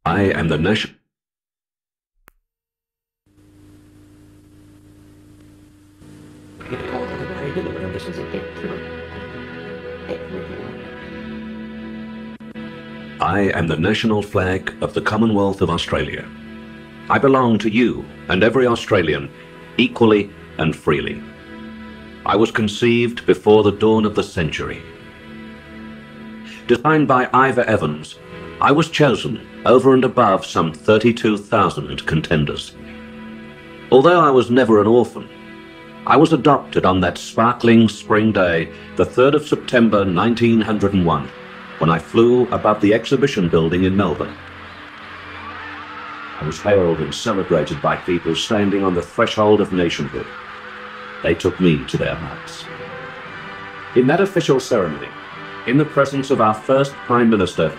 I am the national... I am the national flag of the Commonwealth of Australia. I belong to you and every Australian equally and freely. I was conceived before the dawn of the century. Designed by Ivor Evans, I was chosen over and above some 32,000 contenders. Although I was never an orphan, I was adopted on that sparkling spring day, the 3rd of September 1901, when I flew above the exhibition building in Melbourne. I was hailed and celebrated by people standing on the threshold of nationhood. They took me to their hearts. In that official ceremony, in the presence of our first Prime Minister,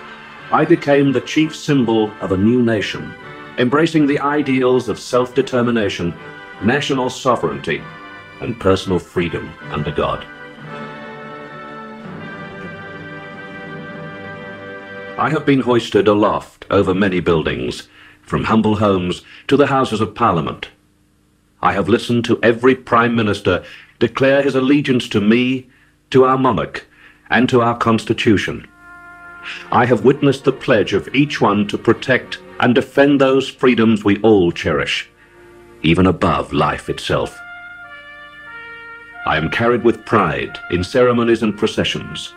I became the chief symbol of a new nation, embracing the ideals of self-determination, national sovereignty, and personal freedom under God. I have been hoisted aloft over many buildings, from humble homes to the Houses of Parliament. I have listened to every Prime Minister declare his allegiance to me, to our monarch, and to our Constitution. I have witnessed the pledge of each one to protect and defend those freedoms we all cherish, even above life itself. I am carried with pride in ceremonies and processions.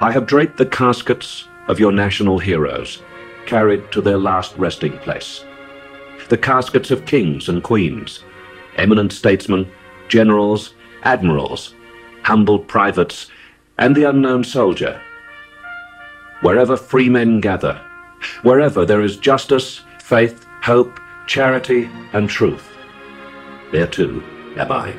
I have draped the caskets of your national heroes, carried to their last resting place. The caskets of kings and queens, eminent statesmen, generals, admirals, humble privates, and the unknown soldier. Wherever free men gather, wherever there is justice, faith, hope, charity, and truth, there too am I.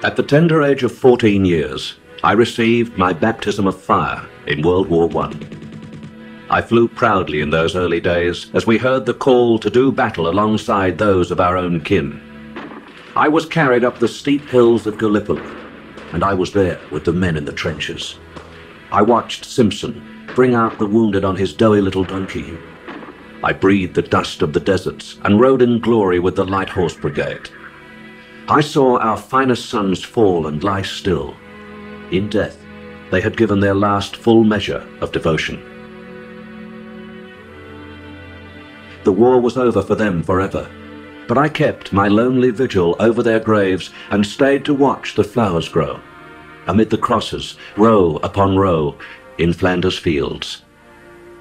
At the tender age of 14 years, I received my baptism of fire in World War I. I flew proudly in those early days as we heard the call to do battle alongside those of our own kin. I was carried up the steep hills of Gallipoli, and I was there with the men in the trenches. I watched Simpson bring out the wounded on his doughy little donkey. I breathed the dust of the deserts and rode in glory with the Light Horse Brigade. I saw our finest sons fall and lie still. In death, they had given their last full measure of devotion. The war was over for them forever, but I kept my lonely vigil over their graves and stayed to watch the flowers grow, amid the crosses, row upon row, in Flanders fields.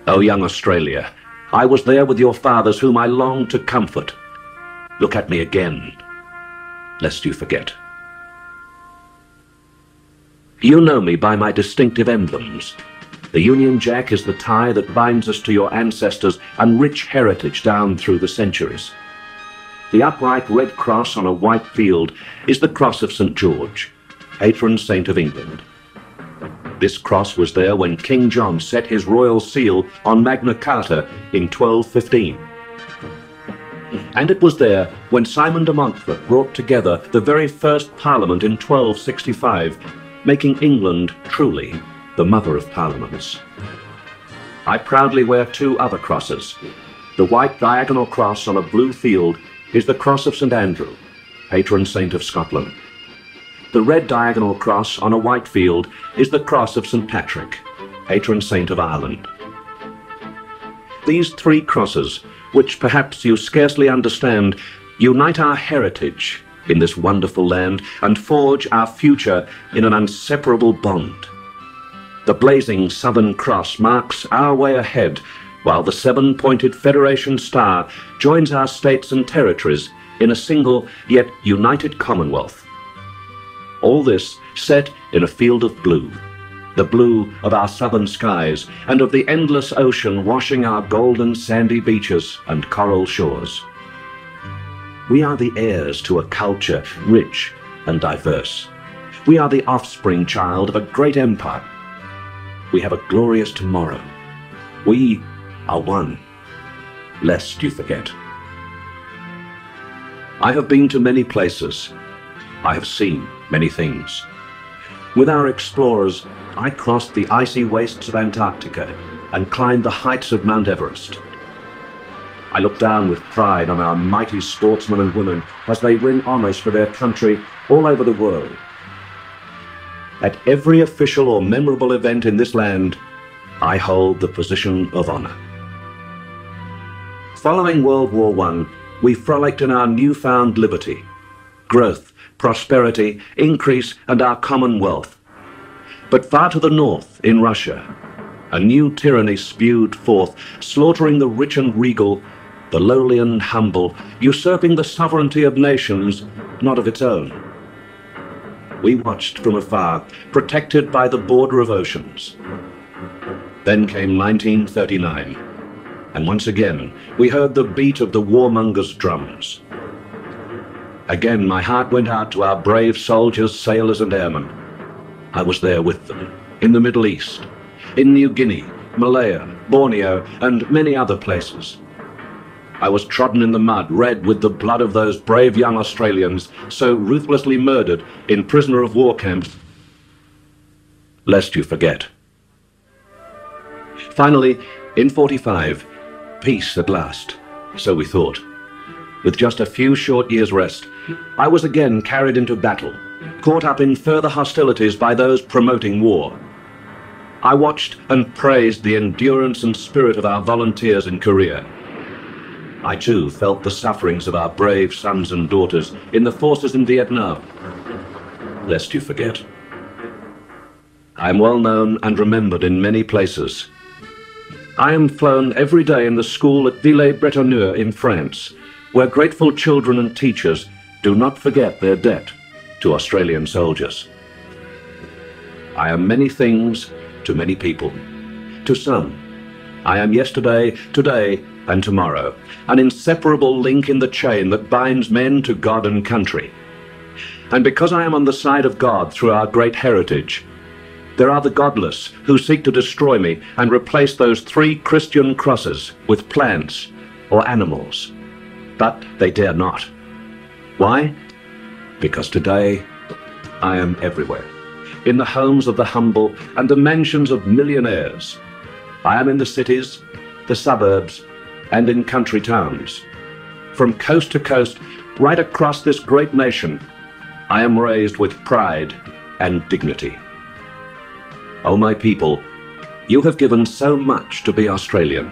Oh, young Australia, I was there with your fathers whom I longed to comfort. Look at me again, lest you forget. You know me by my distinctive emblems. The Union Jack is the tie that binds us to your ancestors and rich heritage down through the centuries. The upright red cross on a white field is the cross of St. George, patron saint of England. This cross was there when King John set his royal seal on Magna Carta in 1215. And it was there when Simon de Montfort brought together the very first Parliament in 1265, making England truly the mother of parliaments. I proudly wear two other crosses. The white diagonal cross on a blue field is the cross of St. Andrew, patron saint of Scotland. The red diagonal cross on a white field is the cross of St. Patrick, patron saint of Ireland. These three crosses, which perhaps you scarcely understand, unite our heritage in this wonderful land and forge our future in an inseparable bond. The blazing Southern Cross marks our way ahead, while the seven-pointed Federation Star joins our states and territories in a single yet united Commonwealth. All this set in a field of blue, the blue of our southern skies and of the endless ocean washing our golden sandy beaches and coral shores. We are the heirs to a culture rich and diverse. We are the offspring child of a great empire. We have a glorious tomorrow. We are one, lest you forget. I have been to many places. I have seen many things. With our explorers, I crossed the icy wastes of Antarctica and climbed the heights of Mount Everest. I look down with pride on our mighty sportsmen and women as they win honors for their country all over the world. At every official or memorable event in this land, I hold the position of honor. Following World War I, we frolicked in our newfound liberty, growth, prosperity, increase, and our common wealth. But far to the north, in Russia, a new tyranny spewed forth, slaughtering the rich and regal, the lowly and humble, usurping the sovereignty of nations, not of its own. We watched from afar, protected by the border of oceans. Then came 1939, and once again we heard the beat of the warmongers' drums. Again my heart went out to our brave soldiers, sailors and airmen. I was there with them, in the Middle East, in New Guinea, Malaya, Borneo, and many other places. I was trodden in the mud, red with the blood of those brave young Australians so ruthlessly murdered in prisoner of war camps, lest you forget. Finally, in 45, peace at last, so we thought. With just a few short years' rest, I was again carried into battle, caught up in further hostilities by those promoting war. I watched and praised the endurance and spirit of our volunteers in Korea. I too felt the sufferings of our brave sons and daughters in the forces in Vietnam, lest you forget. I am well known and remembered in many places. I am flown every day in the school at Villers-Bretonneux in France, where grateful children and teachers do not forget their debt to Australian soldiers. I am many things to many people. To some, I am yesterday, today, and tomorrow, an inseparable link in the chain that binds men to God and country. And because I am on the side of God through our great heritage, there are the godless who seek to destroy me and replace those 3 Christian crosses with plants or animals. But they dare not. Why? Because today I am everywhere, in the homes of the humble and the mansions of millionaires. I am in the cities, the suburbs, and in country towns. From coast to coast, right across this great nation, I am raised with pride and dignity. Oh, my people, you have given so much to be Australian,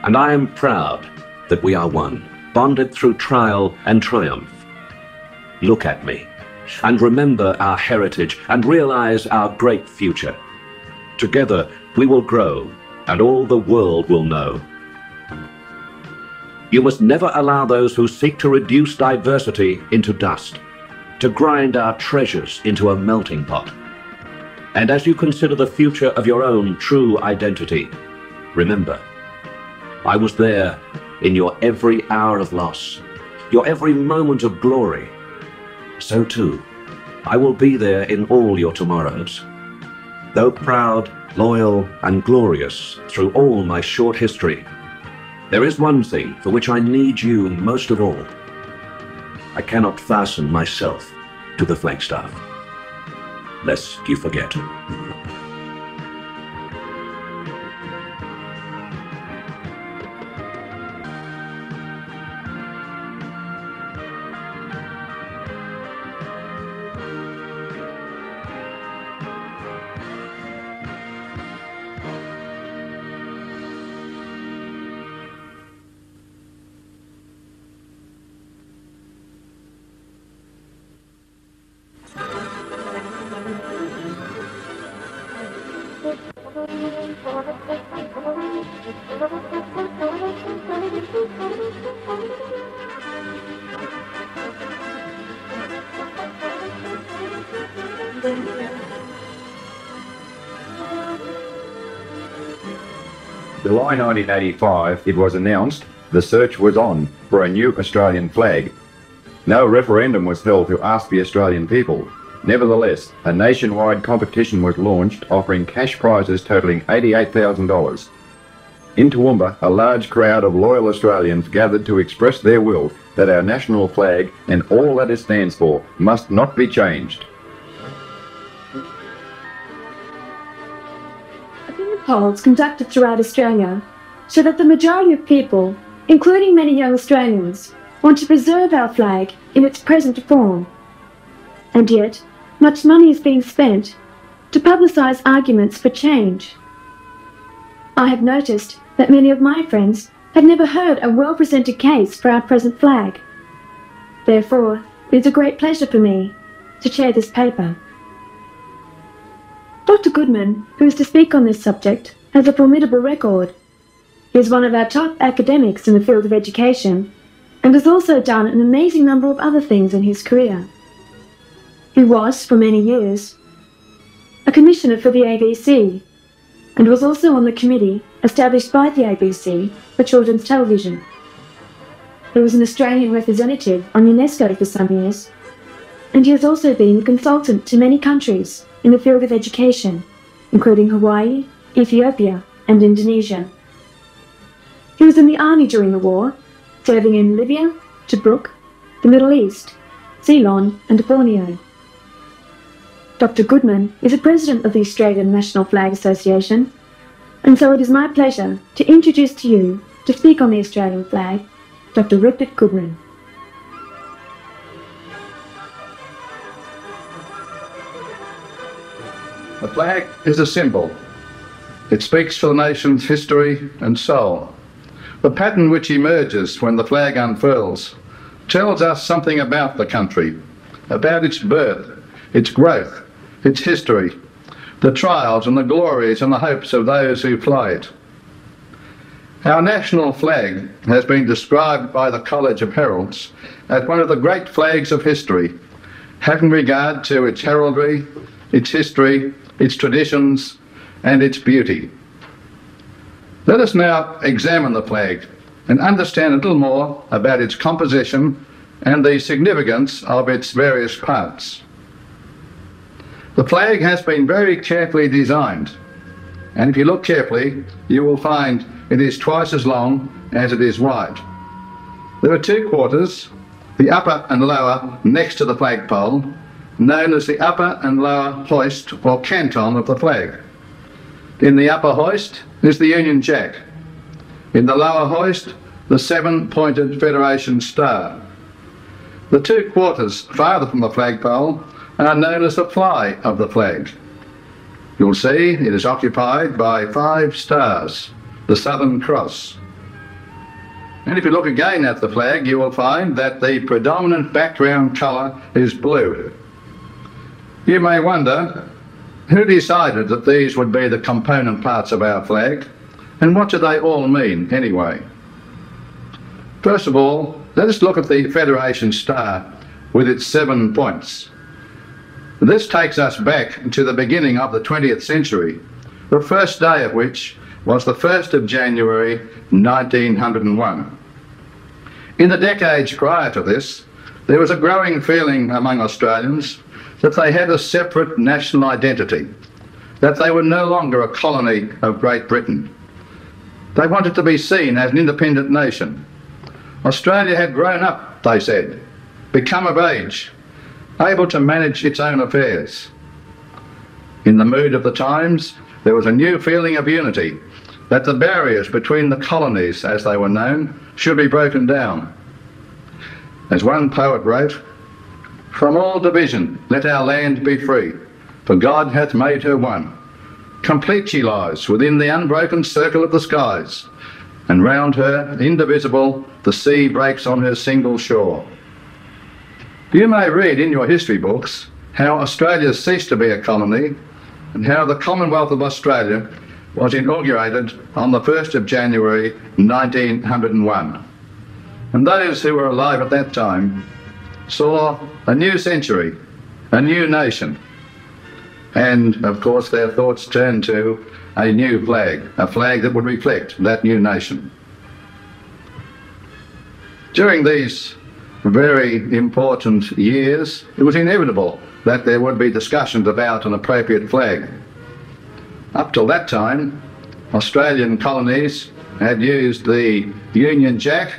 and I am proud that we are one, bonded through trial and triumph. Look at me, and remember our heritage, and realize our great future. Together we will grow, and all the world will know. You must never allow those who seek to reduce diversity into dust, to grind our treasures into a melting pot. And as you consider the future of your own true identity, remember, I was there in your every hour of loss, your every moment of glory. So too, I will be there in all your tomorrows. Though proud, loyal, and glorious through all my short history, there is one thing for which I need you most of all. I cannot fasten myself to the flagstaff, lest you forget. July 1985, it was announced the search was on for a new Australian flag. No referendum was held to ask the Australian people. Nevertheless, a nationwide competition was launched offering cash prizes totalling $88,000. In Toowoomba, a large crowd of loyal Australians gathered to express their will that our national flag and all that it stands for must not be changed. Opinion polls conducted throughout Australia show that the majority of people, including many young Australians, want to preserve our flag in its present form. And yet, much money is being spent to publicise arguments for change. I have noticed that many of my friends have never heard a well-presented case for our present flag. Therefore, it is a great pleasure for me to chair this paper. Dr. Goodman, who is to speak on this subject, has a formidable record. He is one of our top academics in the field of education and has also done an amazing number of other things in his career. He was, for many years, a commissioner for the ABC and was also on the committee established by the ABC for children's television. He was an Australian representative on UNESCO for some years, and he has also been a consultant to many countries in the field of education, including Hawaii, Ethiopia, and Indonesia. He was in the army during the war, serving in Libya, Tobruk, the Middle East, Ceylon, and Borneo. Dr. Goodman is a president of the Australian National Flag Association, and so it is my pleasure to introduce to you, to speak on the Australian flag, Dr. Rupert Goodman. The flag is a symbol. It speaks for the nation's history and soul. The pattern which emerges when the flag unfurls tells us something about the country, about its birth, its growth, its history, the trials and the glories and the hopes of those who fly it. Our national flag has been described by the College of Heralds as one of the great flags of history, having regard to its heraldry, its history, its traditions, and its beauty. Let us now examine the flag and understand a little more about its composition and the significance of its various parts. The flag has been very carefully designed, and if you look carefully, you will find it is twice as long as it is wide. There are two quarters, the upper and lower next to the flagpole, known as the upper and lower hoist or canton of the flag. In the upper hoist is the Union Jack. In the lower hoist, the seven-pointed Federation Star. The two quarters farther from the flagpole are known as the fly of the flag. You'll see it is occupied by 5 stars, the Southern Cross. And if you look again at the flag, you will find that the predominant background colour is blue. You may wonder, who decided that these would be the component parts of our flag, and what do they all mean anyway? First of all, let us look at the Federation Star with its 7 points. This takes us back to the beginning of the 20th century, the first day of which was the 1st of January 1901. In the decades prior to this, there was a growing feeling among Australians that they had a separate national identity, that they were no longer a colony of Great Britain. They wanted to be seen as an independent nation. Australia had grown up, they said, become of age, able to manage its own affairs. In the mood of the times, there was a new feeling of unity, that the barriers between the colonies, as they were known, should be broken down. As one poet wrote, "From all division let our land be free, for God hath made her one. Complete she lies within the unbroken circle of the skies, and round her, indivisible, the sea breaks on her single shore." You may read in your history books how Australia ceased to be a colony and how the Commonwealth of Australia was inaugurated on the 1st of January 1901. And those who were alive at that time saw a new century, a new nation, and of course their thoughts turned to a new flag, a flag that would reflect that new nation. During these very important years, it was inevitable that there would be discussions about an appropriate flag. Up till that time, Australian colonies had used the Union Jack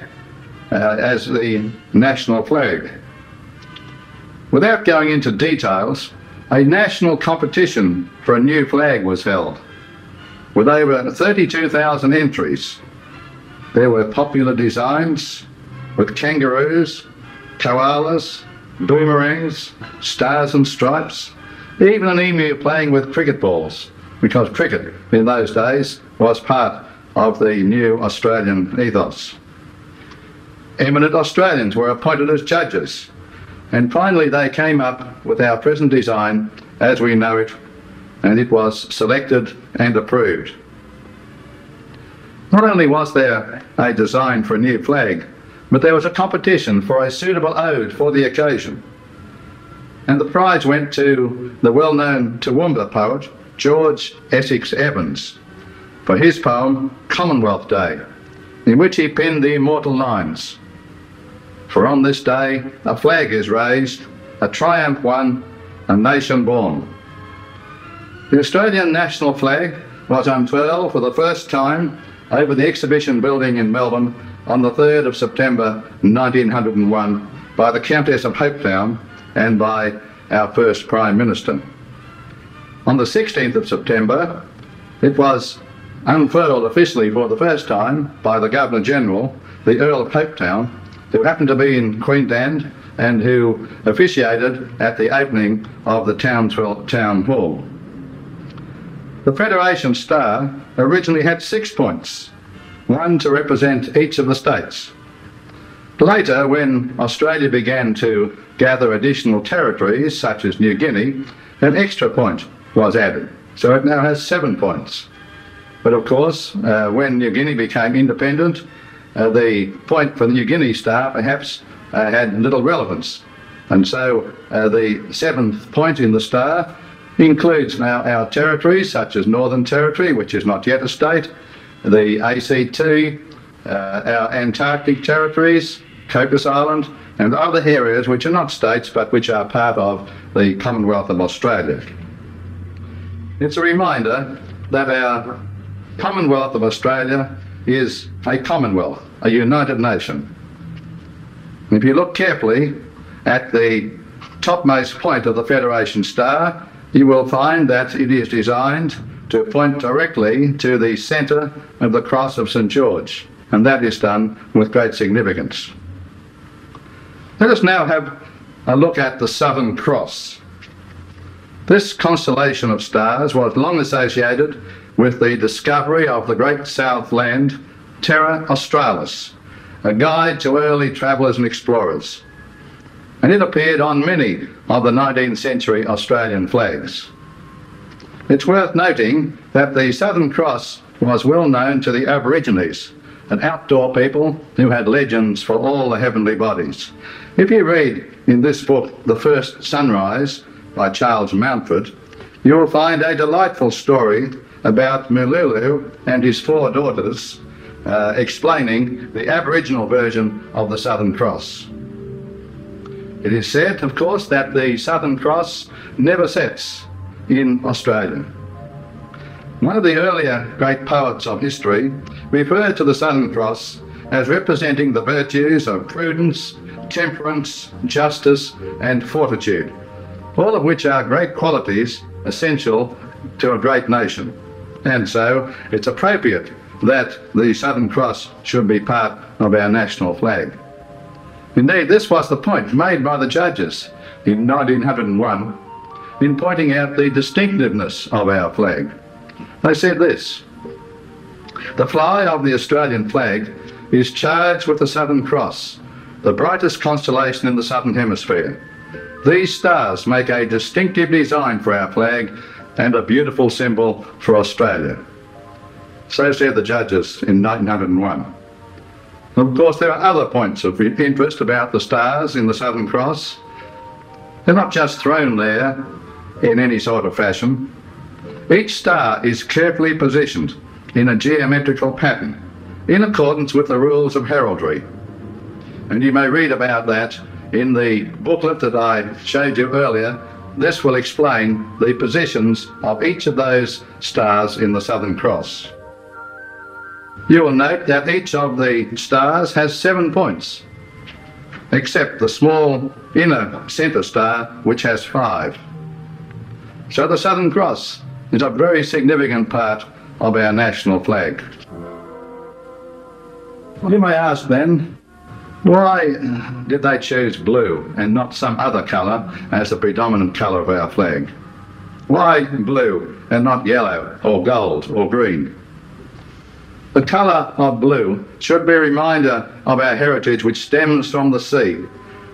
as the national flag. Without going into details, a national competition for a new flag was held. with over 32,000 entries. There were popular designs with kangaroos, koalas, boomerangs, stars and stripes, even an emu playing with cricket balls, because cricket in those days was part of the new Australian ethos. Eminent Australians were appointed as judges, and finally they came up with our present design as we know it, and it was selected and approved. Not only was there a design for a new flag, but there was a competition for a suitable ode for the occasion. And the prize went to the well-known Toowoomba poet, George Essex Evans, for his poem, Commonwealth Day, in which he penned the immortal lines, "For on this day a flag is raised, a triumph won, a nation born." The Australian national flag was unfurled for the first time over the exhibition building in Melbourne on the 3rd of September 1901 by the Countess of Hopetown and by our first Prime Minister. On the 16th of September, it was unfurled officially for the first time by the Governor-General, the Earl of Hopetown, who happened to be in Queensland and who officiated at the opening of the Townsville Town Hall. The Federation Star originally had 6 points, one to represent each of the states. Later, when Australia began to gather additional territories, such as New Guinea, an extra point was added, so it now has 7 points. But of course, when New Guinea became independent, the point for the New Guinea Star perhaps had little relevance. And so the 7th point in the star includes now our territories, such as Northern Territory, which is not yet a state, the ACT, our Antarctic territories, Cocos Island, and other areas which are not states but which are part of the Commonwealth of Australia. It's a reminder that our Commonwealth of Australia is a Commonwealth, a united nation. If you look carefully at the topmost point of the Federation Star, you will find that it is designed to point directly to the centre of the Cross of St George, and that is done with great significance. Let us now have a look at the Southern Cross. This constellation of stars was long associated with the discovery of the great south land, Terra Australis, a guide to early travellers and explorers, and it appeared on many of the 19th century Australian flags. It's worth noting that the Southern Cross was well known to the Aborigines, an outdoor people who had legends for all the heavenly bodies. If you read in this book, The First Sunrise by Charles Mountford, you will find a delightful story about Mululu and his 4 daughters explaining the Aboriginal version of the Southern Cross. It is said, of course, that the Southern Cross never sets in Australia. One of the earlier great poets of history referred to the Southern Cross as representing the virtues of prudence, temperance, justice, and fortitude, all of which are great qualities essential to a great nation. And so it's appropriate that the Southern Cross should be part of our national flag. Indeed, this was the point made by the judges in 1901 in pointing out the distinctiveness of our flag. They said this: "The fly of the Australian flag is charged with the Southern Cross, the brightest constellation in the Southern Hemisphere. These stars make a distinctive design for our flag and a beautiful symbol for Australia." So said the judges in 1901. Of course, there are other points of interest about the stars in the Southern Cross. They're not just thrown there in any sort of fashion. Each star is carefully positioned in a geometrical pattern in accordance with the rules of heraldry. And you may read about that in the booklet that I showed you earlier. This will explain the positions of each of those stars in the Southern Cross. You will note that each of the stars has 7 points, except the small inner centre star, which has 5. So the Southern Cross is a very significant part of our national flag. Well, you may ask then, why did they choose blue and not some other colour as the predominant colour of our flag? Why blue and not yellow or gold or green? The colour of blue should be a reminder of our heritage which stems from the sea,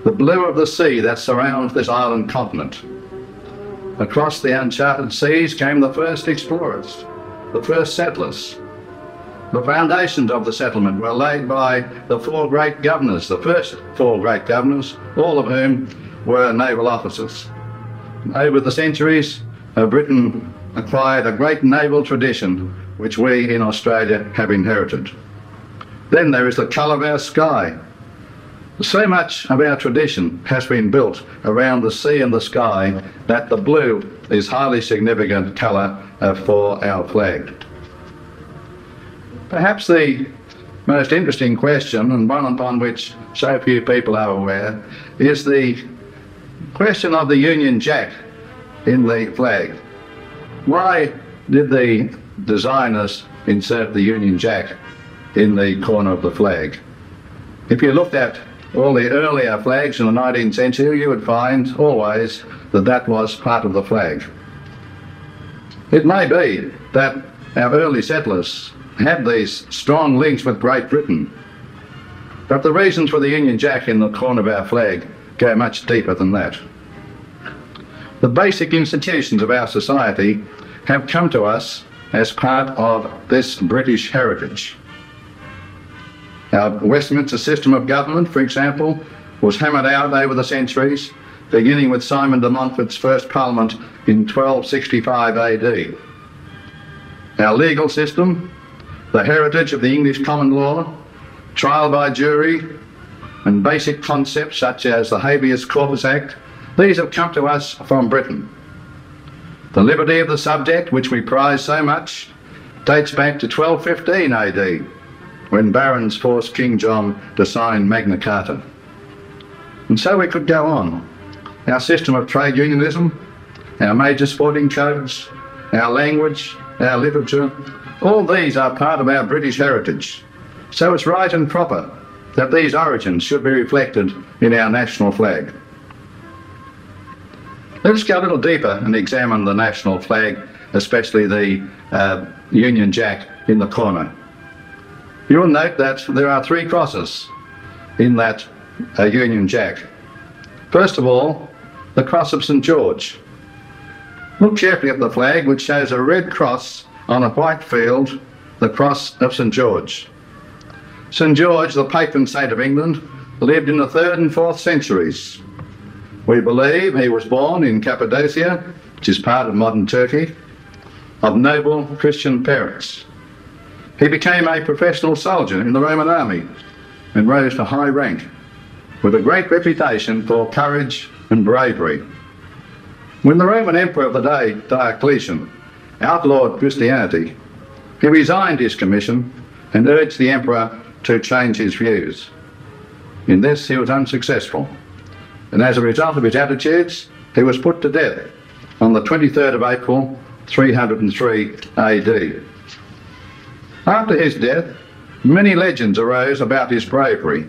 the blue of the sea that surrounds this island continent. Across the uncharted seas came the first explorers, the first settlers. The foundations of the settlement were laid by the four great governors, the first four great governors, all of whom were naval officers. Over the centuries, Britain acquired a great naval tradition which we in Australia have inherited. Then there is the colour of our sky. So much of our tradition has been built around the sea and the sky that the blue is highly significant colour for our flag. Perhaps the most interesting question, and one upon which so few people are aware, is the question of the Union Jack in the flag. Why did the designers insert the Union Jack in the corner of the flag? If you looked at all the earlier flags in the 19th century, you would find always that that was part of the flag. It may be that our early settlers had these strong links with Great Britain, but the reasons for the Union Jack in the corner of our flag go much deeper than that. The basic institutions of our society have come to us as part of this British heritage. Our Westminster system of government, for example, was hammered out over the centuries, beginning with Simon de Montfort's first Parliament in 1265 AD. Our legal system, the heritage of the English common law, trial by jury, and basic concepts such as the Habeas Corpus Act, these have come to us from Britain. The liberty of the subject, which we prize so much, dates back to 1215 AD, when barons forced King John to sign Magna Carta. And so we could go on. Our system of trade unionism, our major sporting codes, our language, our literature, all these are part of our British heritage. So it's right and proper that these origins should be reflected in our national flag. Let's go a little deeper and examine the national flag, especially the Union Jack in the corner. You'll note that there are three crosses in that Union Jack. First of all, the cross of St. George. Look carefully at the flag, which shows a red cross on a white field, the cross of St. George. St. George, the patron saint of England, lived in the 3rd and 4th centuries. We believe he was born in Cappadocia, which is part of modern Turkey, of noble Christian parents. He became a professional soldier in the Roman army and rose to high rank, with a great reputation for courage and bravery. When the Roman emperor of the day, Diocletian, outlawed Christianity, he resigned his commission and urged the emperor to change his views. In this he was unsuccessful, and as a result of his attitudes, he was put to death on the 23rd of April, 303 AD. After his death, many legends arose about his bravery.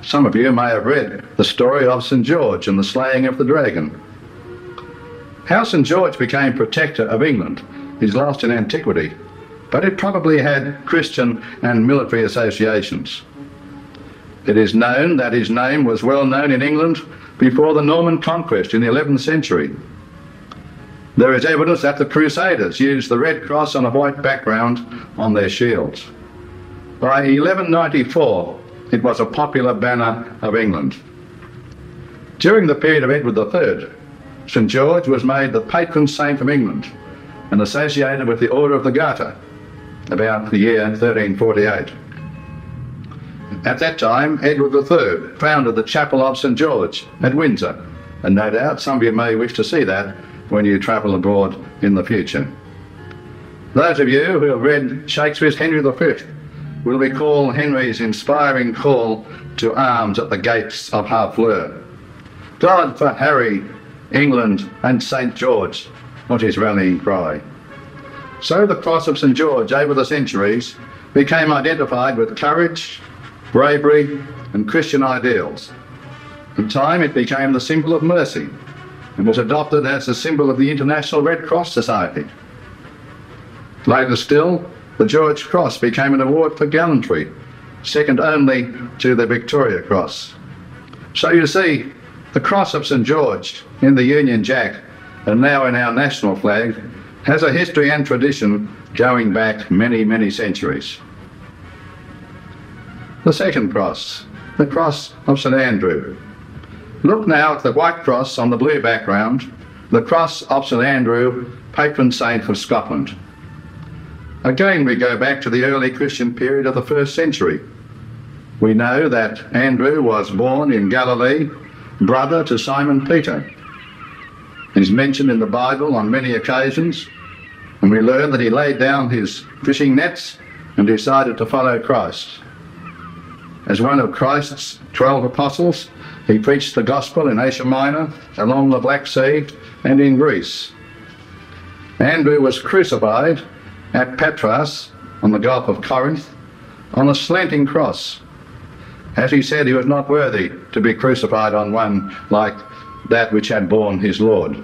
Some of you may have read the story of St. George and the slaying of the dragon. How St. George became protector of England is lost in antiquity, but it probably had Christian and military associations. It is known that his name was well known in England before the Norman conquest in the 11th century. There is evidence that the Crusaders used the red cross on a white background on their shields. By 1194, it was a popular banner of England. During the period of Edward III, St. George was made the patron saint of England and associated with the Order of the Garter about the year 1348. At that time, Edward III founded the Chapel of St. George at Windsor, and no doubt some of you may wish to see that when you travel abroad in the future. Those of you who have read Shakespeare's Henry V will recall Henry's inspiring call to arms at the gates of Harfleur. God for Harry, England and St. George was his rallying cry. So the cross of St George over the centuries became identified with courage, bravery and Christian ideals. In time it became the symbol of mercy and was adopted as a symbol of the International Red Cross Society. Later still, the George Cross became an award for gallantry, second only to the Victoria Cross. So you see, the cross of St George in the Union Jack and now in our national flag has a history and tradition going back many, many centuries. The second cross, the cross of St Andrew. Look now at the white cross on the blue background, the cross of St Andrew, patron saint of Scotland. Again, we go back to the early Christian period of the 1st century. We know that Andrew was born in Galilee, brother to Simon Peter. He's mentioned in the Bible on many occasions, and we learn that he laid down his fishing nets and decided to follow Christ. As one of Christ's 12 apostles, he preached the gospel in Asia Minor, along the Black Sea, and in Greece. Andrew was crucified at Patras on the Gulf of Corinth on a slanting cross. As he said, he was not worthy to be crucified on one like that which had borne his Lord.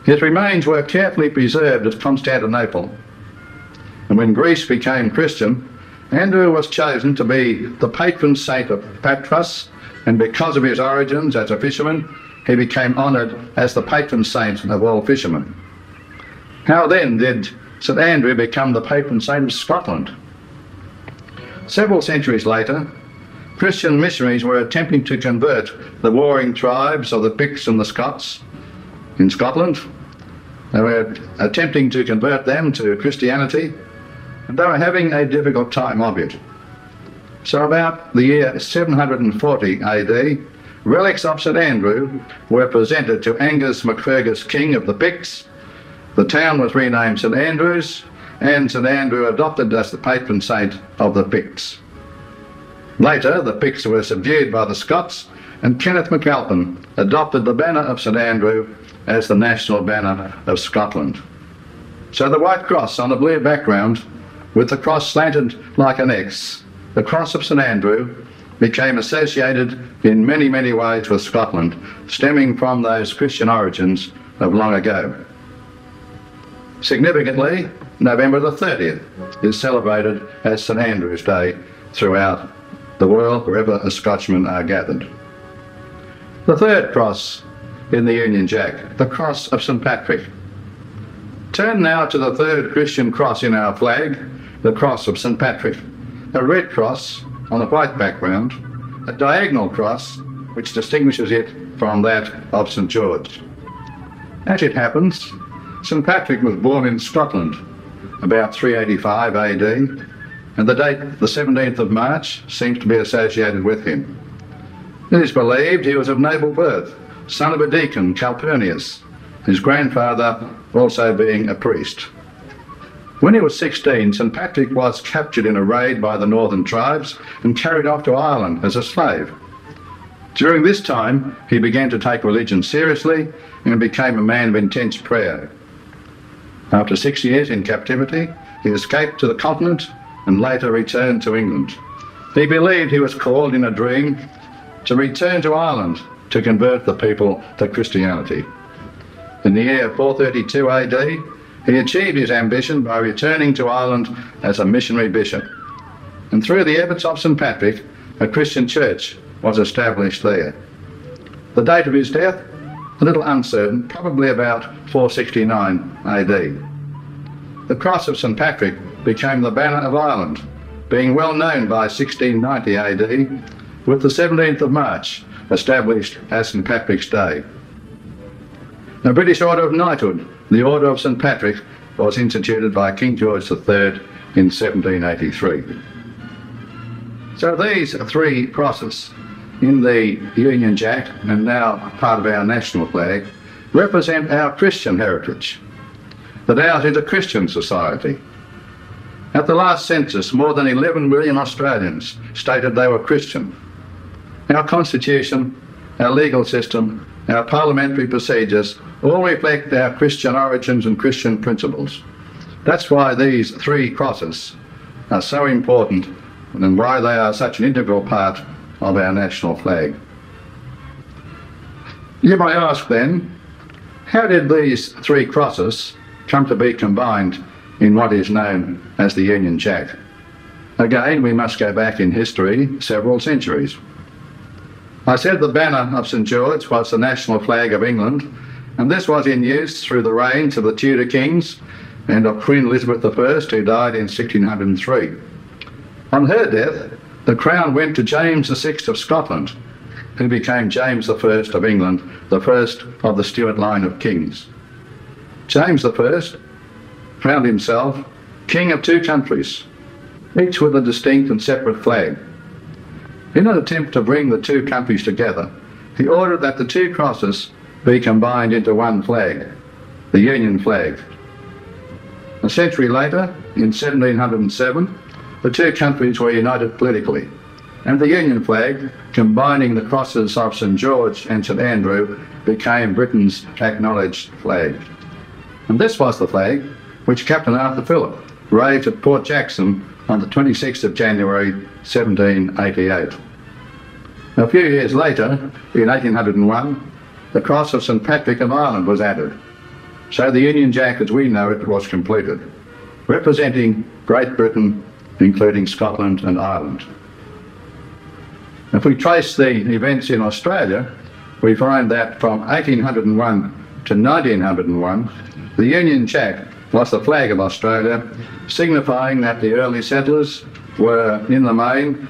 His remains were carefully preserved at Constantinople, and when Greece became Christian, Andrew was chosen to be the patron saint of Patras, and because of his origins as a fisherman, he became honoured as the patron saint of all fishermen. How then did St Andrew become the patron saint of Scotland? Several centuries later, Christian missionaries were attempting to convert the warring tribes of the Picts and the Scots in Scotland. They were attempting to convert them to Christianity, and they were having a difficult time of it. So about the year 740 AD, relics of St Andrew were presented to Angus MacFergus, king of the Picts. The town was renamed St Andrews, and St Andrew adopted as the patron saint of the Picts. Later, the Picts were subdued by the Scots, and Kenneth MacAlpin adopted the banner of St Andrew as the national banner of Scotland. So the white cross on a blue background, with the cross slanted like an X, the cross of St Andrew, became associated in many, many ways with Scotland, stemming from those Christian origins of long ago. Significantly, November the 30th is celebrated as St Andrew's Day throughout the world, wherever Scotchmen are gathered. The third cross in the Union Jack, the cross of St Patrick. Turn now to the third Christian cross in our flag, the cross of St Patrick, a red cross on a white background, a diagonal cross which distinguishes it from that of St George. As it happens, St Patrick was born in Scotland about 385 AD, and the date, the 17th of March, seems to be associated with him. It is believed he was of noble birth, son of a deacon, Calpurnius, his grandfather also being a priest. When he was 16, St Patrick was captured in a raid by the northern tribes and carried off to Ireland as a slave. During this time, he began to take religion seriously and became a man of intense prayer. After 6 years in captivity, he escaped to the continent and later returned to England. He believed he was called in a dream to return to Ireland to convert the people to Christianity. In the year 432 AD, he achieved his ambition by returning to Ireland as a missionary bishop. And through the efforts of St Patrick, a Christian church was established there. The date of his death, a little uncertain, probably about 469 AD. The cross of St Patrick became the banner of Ireland, being well known by 1690 AD, with the 17th of March established as St Patrick's Day. The British Order of Knighthood, the Order of St Patrick, was instituted by King George III in 1783. So these three crosses in the Union Jack, and now part of our national flag, represent our Christian heritage, that ours is a Christian society. At the last census, more than 11 million Australians stated they were Christian. Our constitution, our legal system, our parliamentary procedures all reflect our Christian origins and Christian principles. That's why these three crosses are so important and why they are such an integral part of our national flag. You may ask then, how did these three crosses come to be combined in what is known as the Union Jack? Again, we must go back in history several centuries. I said the banner of St George was the national flag of England, and this was in use through the reigns of the Tudor kings and of Queen Elizabeth I, who died in 1603. On her death, the crown went to James VI of Scotland, who became James I of England, the first of the Stuart line of kings. James I found himself king of two countries, each with a distinct and separate flag. In an attempt to bring the two countries together, he ordered that the two crosses be combined into one flag, the Union flag. A century later, in 1707, the two countries were united politically, and the Union flag, combining the crosses of St George and St Andrew, became Britain's acknowledged flag. And this was the flag which Captain Arthur Phillip raised at Port Jackson on the 26th of January 1788. A few years later, in 1801, the cross of St Patrick of Ireland was added. So the Union Jack as we know it was completed, representing Great Britain, including Scotland and Ireland. If we trace the events in Australia, we find that from 1801 to 1901, the Union Jack was the flag of Australia, signifying that the early settlers were, in the main,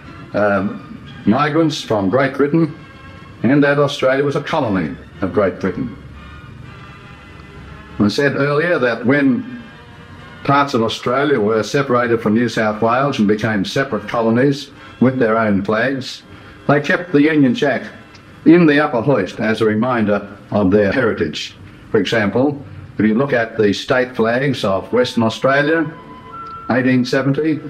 migrants from Great Britain, and that Australia was a colony of Great Britain. I said earlier that when parts of Australia were separated from New South Wales and became separate colonies with their own flags, they kept the Union Jack in the upper hoist as a reminder of their heritage. For example, if you look at the state flags of Western Australia, 1870,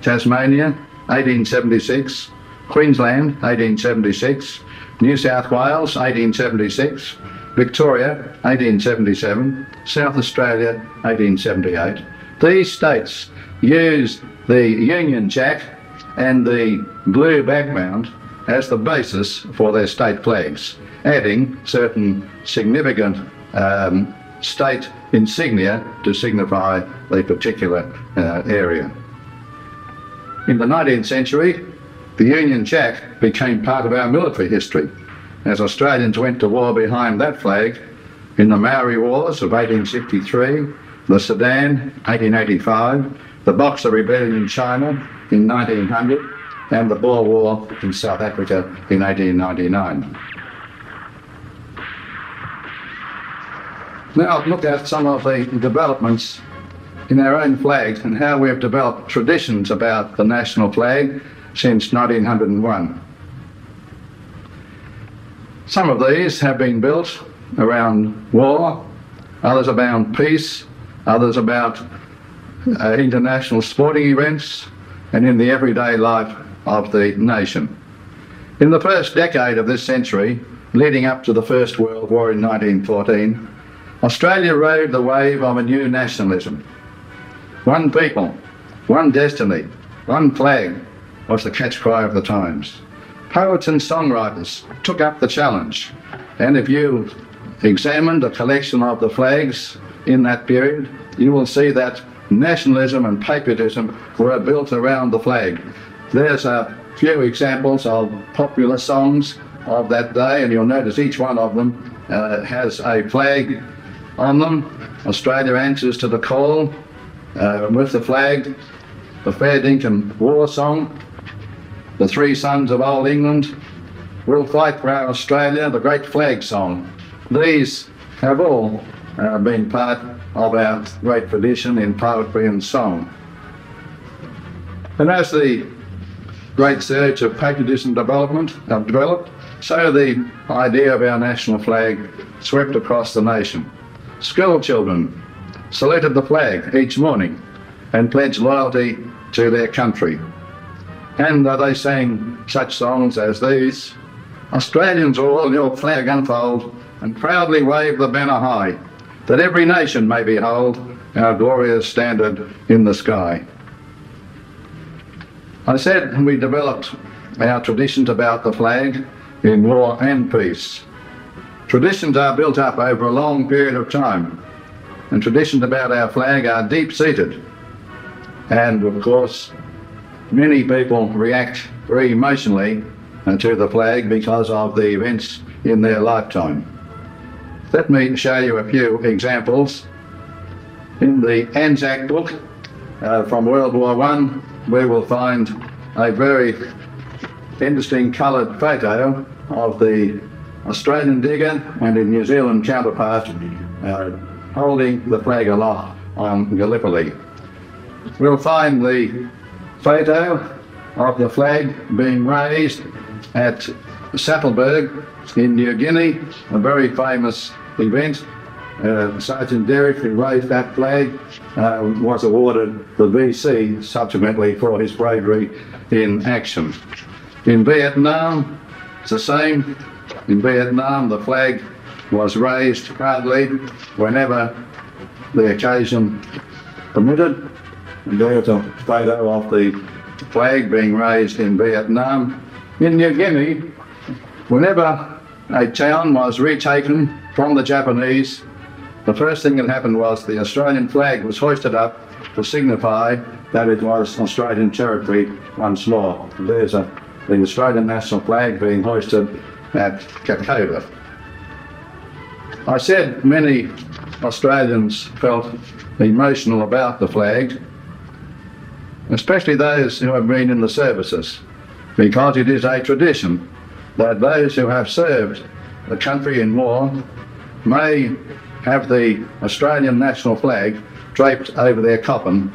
Tasmania, 1876, Queensland, 1876, New South Wales, 1876, Victoria, 1877, South Australia, 1878. These states used the Union Jack and the blue background as the basis for their state flags, adding certain significant state insignia to signify the particular area. In the 19th century, the Union Jack became part of our military history, as Australians went to war behind that flag in the Maori Wars of 1863, the Sudan, 1885, the Boxer Rebellion in China in 1900, and the Boer War in South Africa in 1899. Now look at some of the developments in our own flag and how we have developed traditions about the national flag since 1901. Some of these have been built around war, others around peace, others about international sporting events, and in the everyday life of the nation. In the first decade of this century, leading up to the First World War in 1914, Australia rode the wave of a new nationalism. One people, one destiny, one flag was the catch cry of the times. Poets and songwriters took up the challenge, and if you examine the collection of the flags in that period, you will see that nationalism and patriotism were built around the flag. There's a few examples of popular songs of that day, and you'll notice each one of them has a flag on them. Australia answers to the call with the flag, the Fair Dinkum War Song, the Three Sons of Old England, We'll Fight for Our Australia, the Great Flag Song. These have all been part of our great tradition in poetry and song. And as the great surge of patriotism developed, so the idea of our national flag swept across the nation. School children saluted the flag each morning and pledged loyalty to their country. And they sang such songs as these: Australians all, your flag unfold, and proudly wave the banner high, that every nation may behold our glorious standard in the sky. I said we developed our traditions about the flag in war and peace. Traditions are built up over a long period of time, and traditions about our flag are deep-seated. And of course, many people react very emotionally to the flag because of the events in their lifetime. Let me show you a few examples. In the Anzac book from World War I, we will find a very interesting coloured photo of the Australian digger and the New Zealand counterpart holding the flag aloft on Gallipoli. We'll find the photo of the flag being raised at Saddleberg in New Guinea, a very famous event. Sergeant Derrick, who raised that flag, was awarded the VC subsequently for his bravery in action. In Vietnam, it's the same. In Vietnam, the flag was raised proudly whenever the occasion permitted. And there's a photo of the flag being raised in Vietnam. In New Guinea, whenever a town was retaken from the Japanese, the first thing that happened was the Australian flag was hoisted up to signify that it was Australian territory once more. There's the Australian national flag being hoisted at Kakova. I said many Australians felt emotional about the flag, especially those who have been in the services, because it is a tradition that those who have served the country in war may have the Australian national flag draped over their coffin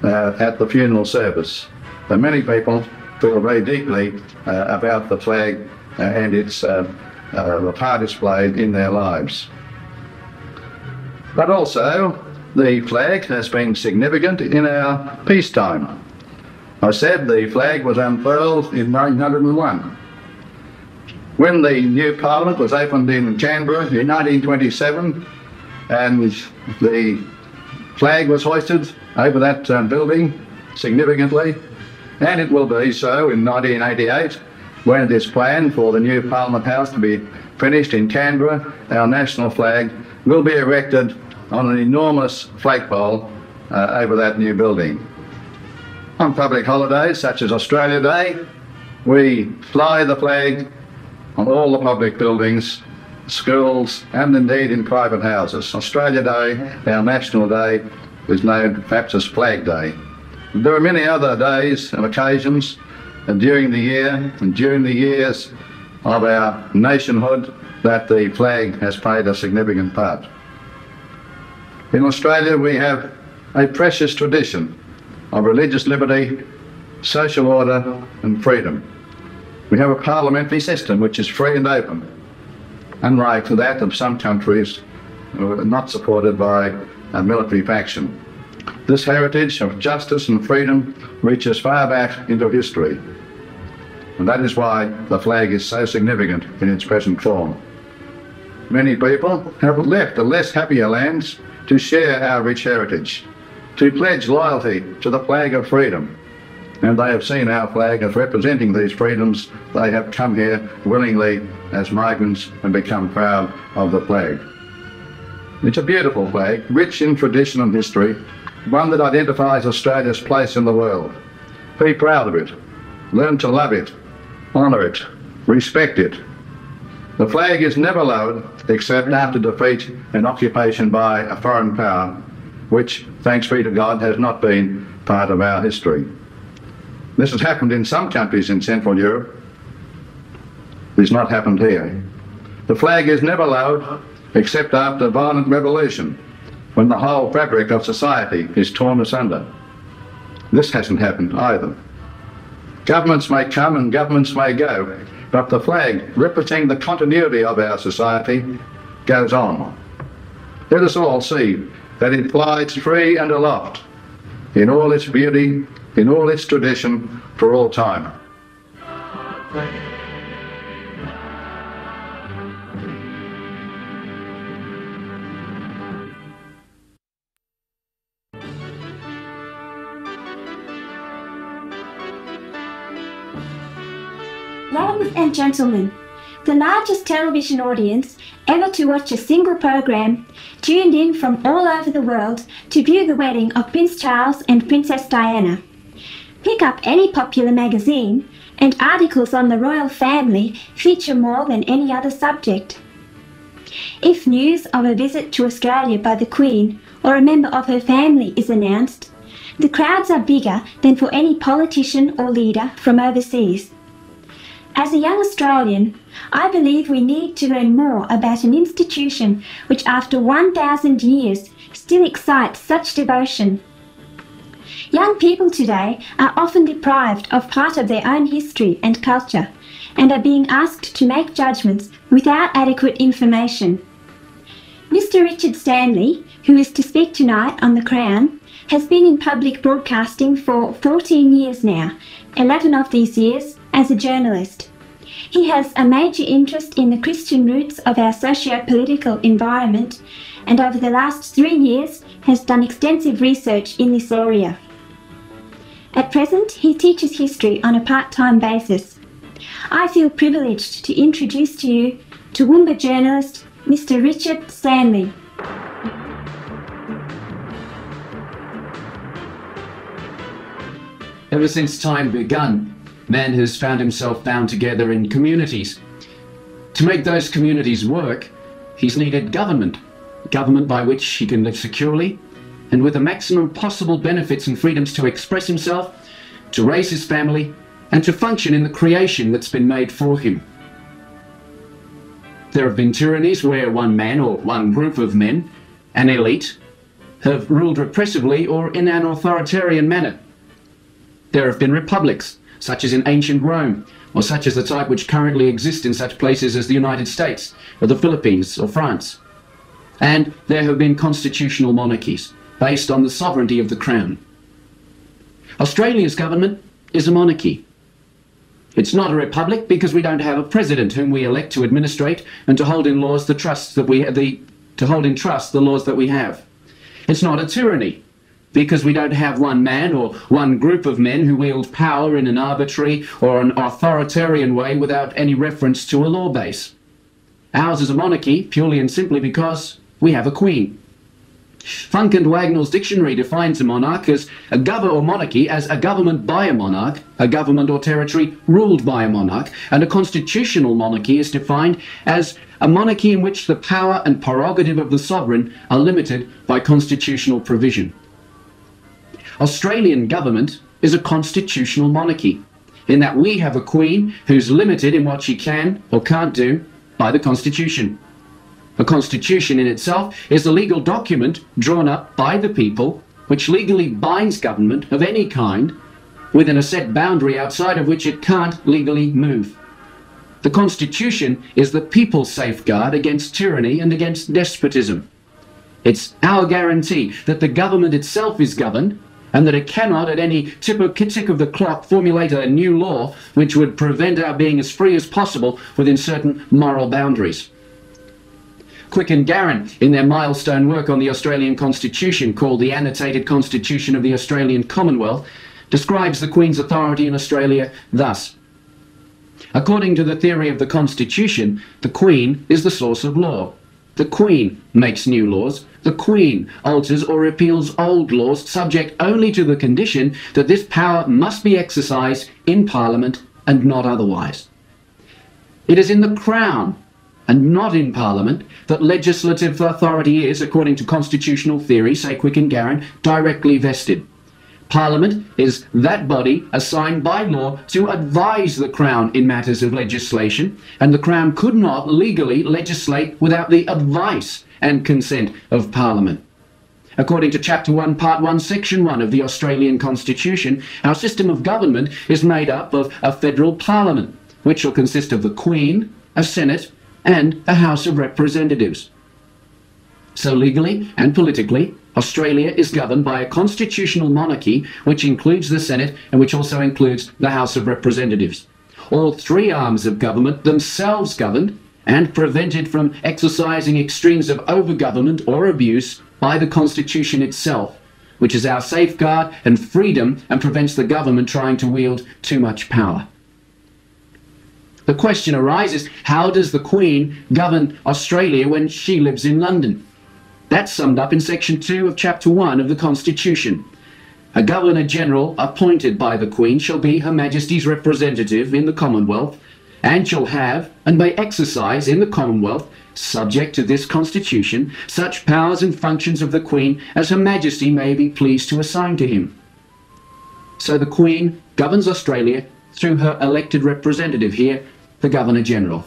at the funeral service. So many people feel very deeply about the flag and its the part it's played in their lives. But also, the flag has been significant in our peacetime. I said the flag was unfurled in 1901. When the new Parliament was opened in Canberra in 1927, and the flag was hoisted over that building significantly, and it will be so in 1988, when it is planned for the new Parliament House to be finished in Canberra. Our national flag will be erected on an enormous flagpole over that new building. On public holidays such as Australia Day, we fly the flag on all the public buildings, schools, and indeed in private houses. Australia Day, our national day, is known perhaps as Flag Day. There are many other days and occasions during the year and during the years of our nationhood that the flag has played a significant part. In Australia, we have a precious tradition of religious liberty, social order, and freedom. We have a parliamentary system which is free and open, unlike that of some countries not supported by a military faction. This heritage of justice and freedom reaches far back into history, and that is why the flag is so significant in its present form. Many people have left the less happier lands to share our rich heritage, to pledge loyalty to the flag of freedom, and they have seen our flag as representing these freedoms. They have come here willingly as migrants and become proud of the flag. It's a beautiful flag, rich in tradition and history, one that identifies Australia's place in the world. Be proud of it, learn to love it, honour it, respect it. The flag is never lowered except after defeat and occupation by a foreign power, which, thanks be to God, has not been part of our history. This has happened in some countries in Central Europe. It's not happened here. The flag is never lowered except after violent revolution, when the whole fabric of society is torn asunder. This hasn't happened either. Governments may come and governments may go, but the flag, representing the continuity of our society, goes on. Let us all see that it flies free and aloft, in all its beauty, in all its tradition, for all time. Ladies and gentlemen, the largest television audience ever to watch a single program tuned in from all over the world to view the wedding of Prince Charles and Princess Diana. Pick up any popular magazine and articles on the royal family feature more than any other subject. If news of a visit to Australia by the Queen or a member of her family is announced, the crowds are bigger than for any politician or leader from overseas. As a young Australian, I believe we need to learn more about an institution which after 1,000 years still excites such devotion. Young people today are often deprived of part of their own history and culture and are being asked to make judgments without adequate information. Mr. Richard Stanley, who is to speak tonight on The Crown, has been in public broadcasting for 14 years now, 11 of these years as a journalist. He has a major interest in the Christian roots of our socio-political environment and over the last 3 years has done extensive research in this area. At present, he teaches history on a part-time basis. I feel privileged to introduce to you Toowoomba journalist Mr. Richard Stanley. Ever since time begun, man has found himself bound together in communities. To make those communities work, he's needed government by which he can live securely and with the maximum possible benefits and freedoms to express himself, to raise his family, and to function in the creation that's been made for him. There have been tyrannies where one man or one group of men, an elite, have ruled repressively or in an authoritarian manner. There have been republics, such as in ancient Rome, or such as the type which currently exist in such places as the United States, or the Philippines, or France. And there have been constitutional monarchies, based on the sovereignty of the Crown. Australia's government is a monarchy. It's not a republic because we don't have a president whom we elect to administrate and to hold in laws the laws that we have. It's not a tyranny because we don't have one man or one group of men who wield power in an arbitrary or an authoritarian way without any reference to a law base. Ours is a monarchy purely and simply because we have a queen. Funk and Wagnall's dictionary defines a monarch as a monarchy as a government by a monarch, a government or territory ruled by a monarch, and a constitutional monarchy is defined as a monarchy in which the power and prerogative of the sovereign are limited by constitutional provision. Australian government is a constitutional monarchy, in that we have a queen who's limited in what she can or can't do by the Constitution. A constitution in itself is a legal document drawn up by the people which legally binds government of any kind within a set boundary outside of which it can't legally move. The Constitution is the people's safeguard against tyranny and against despotism. It's our guarantee that the government itself is governed and that it cannot at any tick of the clock formulate a new law which would prevent our being as free as possible within certain moral boundaries. Quick and Garran, in their milestone work on the Australian Constitution called the Annotated Constitution of the Australian Commonwealth, describes the Queen's authority in Australia thus. According to the theory of the Constitution, the Queen is the source of law. The Queen makes new laws. The Queen alters or repeals old laws, subject only to the condition that this power must be exercised in Parliament and not otherwise. It is in the Crown and not in Parliament that legislative authority is, according to constitutional theory, say Quick and Garran, directly vested. Parliament is that body assigned by law to advise the Crown in matters of legislation, and the Crown could not legally legislate without the advice and consent of Parliament. According to Chapter 1, Part 1, Section 1 of the Australian Constitution, our system of government is made up of a federal Parliament, which shall consist of the Queen, a Senate, and a House of Representatives. So legally and politically, Australia is governed by a constitutional monarchy which includes the Senate and which also includes the House of Representatives. All three arms of government themselves governed and prevented from exercising extremes of overgovernment or abuse by the Constitution itself, which is our safeguard and freedom and prevents the government trying to wield too much power. The question arises, how does the Queen govern Australia when she lives in London? That's summed up in Section 2 of Chapter 1 of the Constitution. A Governor-General appointed by the Queen shall be Her Majesty's representative in the Commonwealth, and shall have and may exercise in the Commonwealth, subject to this Constitution, such powers and functions of the Queen as Her Majesty may be pleased to assign to him. So the Queen governs Australia through her elected representative here, the Governor-General.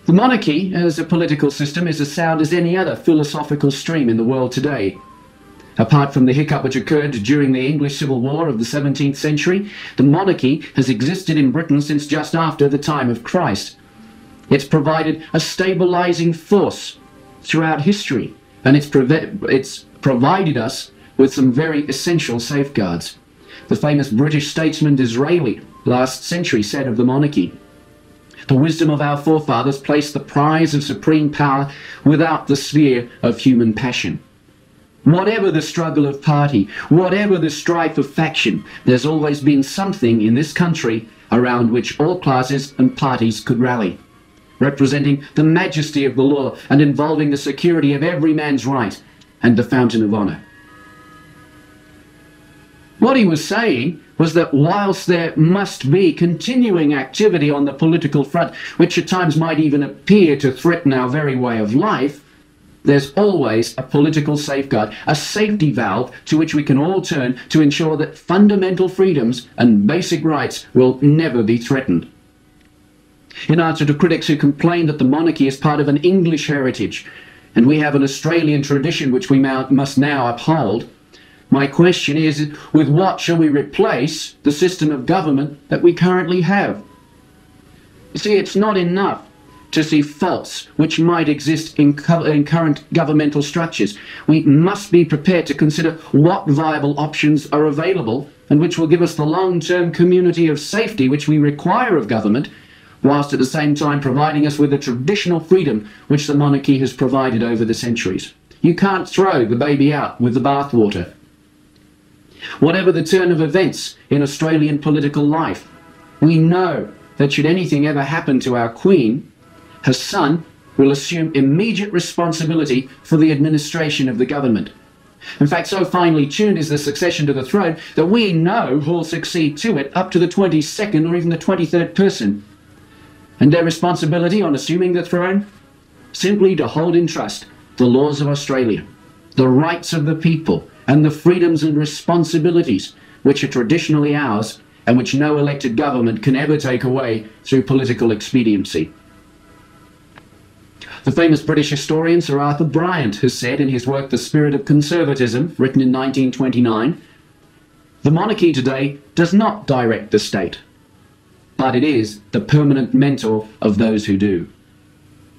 The monarchy as a political system is as sound as any other philosophical stream in the world today. Apart from the hiccup which occurred during the English Civil War of the 17th century, the monarchy has existed in Britain since just after the time of Christ. It's provided a stabilizing force throughout history, and it's provided us with some very essential safeguards. The famous British statesman Disraeli last century said of the monarchy, "The wisdom of our forefathers placed the prize of supreme power without the sphere of human passion." Whatever the struggle of party, whatever the strife of faction, there's always been something in this country around which all classes and parties could rally, representing the majesty of the law and involving the security of every man's right and the fountain of honour. What he was saying was that whilst there must be continuing activity on the political front, which at times might even appear to threaten our very way of life, there's always a political safeguard, a safety valve to which we can all turn to ensure that fundamental freedoms and basic rights will never be threatened. In answer to critics who complain that the monarchy is part of an English heritage and we have an Australian tradition which we must now uphold, my question is, with what shall we replace the system of government that we currently have? You see, it's not enough to see faults which might exist in current governmental structures. We must be prepared to consider what viable options are available and which will give us the long-term community of safety which we require of government, whilst at the same time providing us with the traditional freedom which the monarchy has provided over the centuries. You can't throw the baby out with the bathwater. Whatever the turn of events in Australian political life, we know that should anything ever happen to our Queen, her son will assume immediate responsibility for the administration of the government. In fact, so finely tuned is the succession to the throne that we know who'll succeed to it up to the 22nd or even the 23rd person. And their responsibility on assuming the throne? Simply to hold in trust the laws of Australia, the rights of the people, and the freedoms and responsibilities which are traditionally ours and which no elected government can ever take away through political expediency. The famous British historian Sir Arthur Bryant has said in his work The Spirit of Conservatism, written in 1929, "The monarchy today does not direct the state, but it is the permanent mentor of those who do.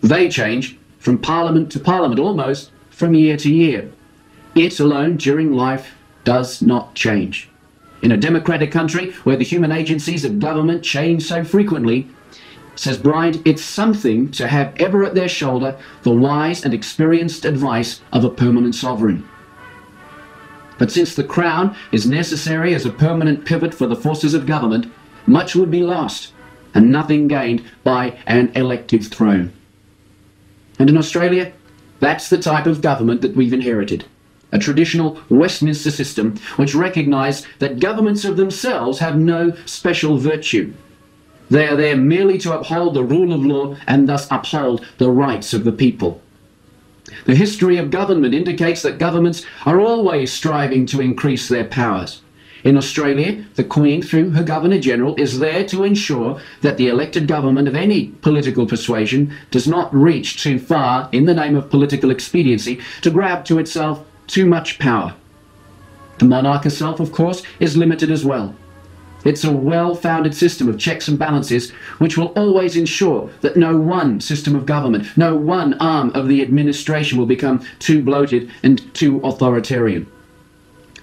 They change from parliament to parliament, almost from year to year. It alone during life does not change. In a democratic country where the human agencies of government change so frequently," says Bryant, "it's something to have ever at their shoulder the wise and experienced advice of a permanent sovereign. But since the crown is necessary as a permanent pivot for the forces of government, much would be lost and nothing gained by an elective throne." And in Australia, that's the type of government that we've inherited. A traditional Westminster system which recognises that governments of themselves have no special virtue. They are there merely to uphold the rule of law and thus uphold the rights of the people. The history of government indicates that governments are always striving to increase their powers. In Australia, the Queen, through her Governor-General, is there to ensure that the elected government of any political persuasion does not reach too far in the name of political expediency to grab to itself too much power. The monarch herself, of course, is limited as well. It's a well-founded system of checks and balances which will always ensure that no one system of government, no one arm of the administration will become too bloated and too authoritarian.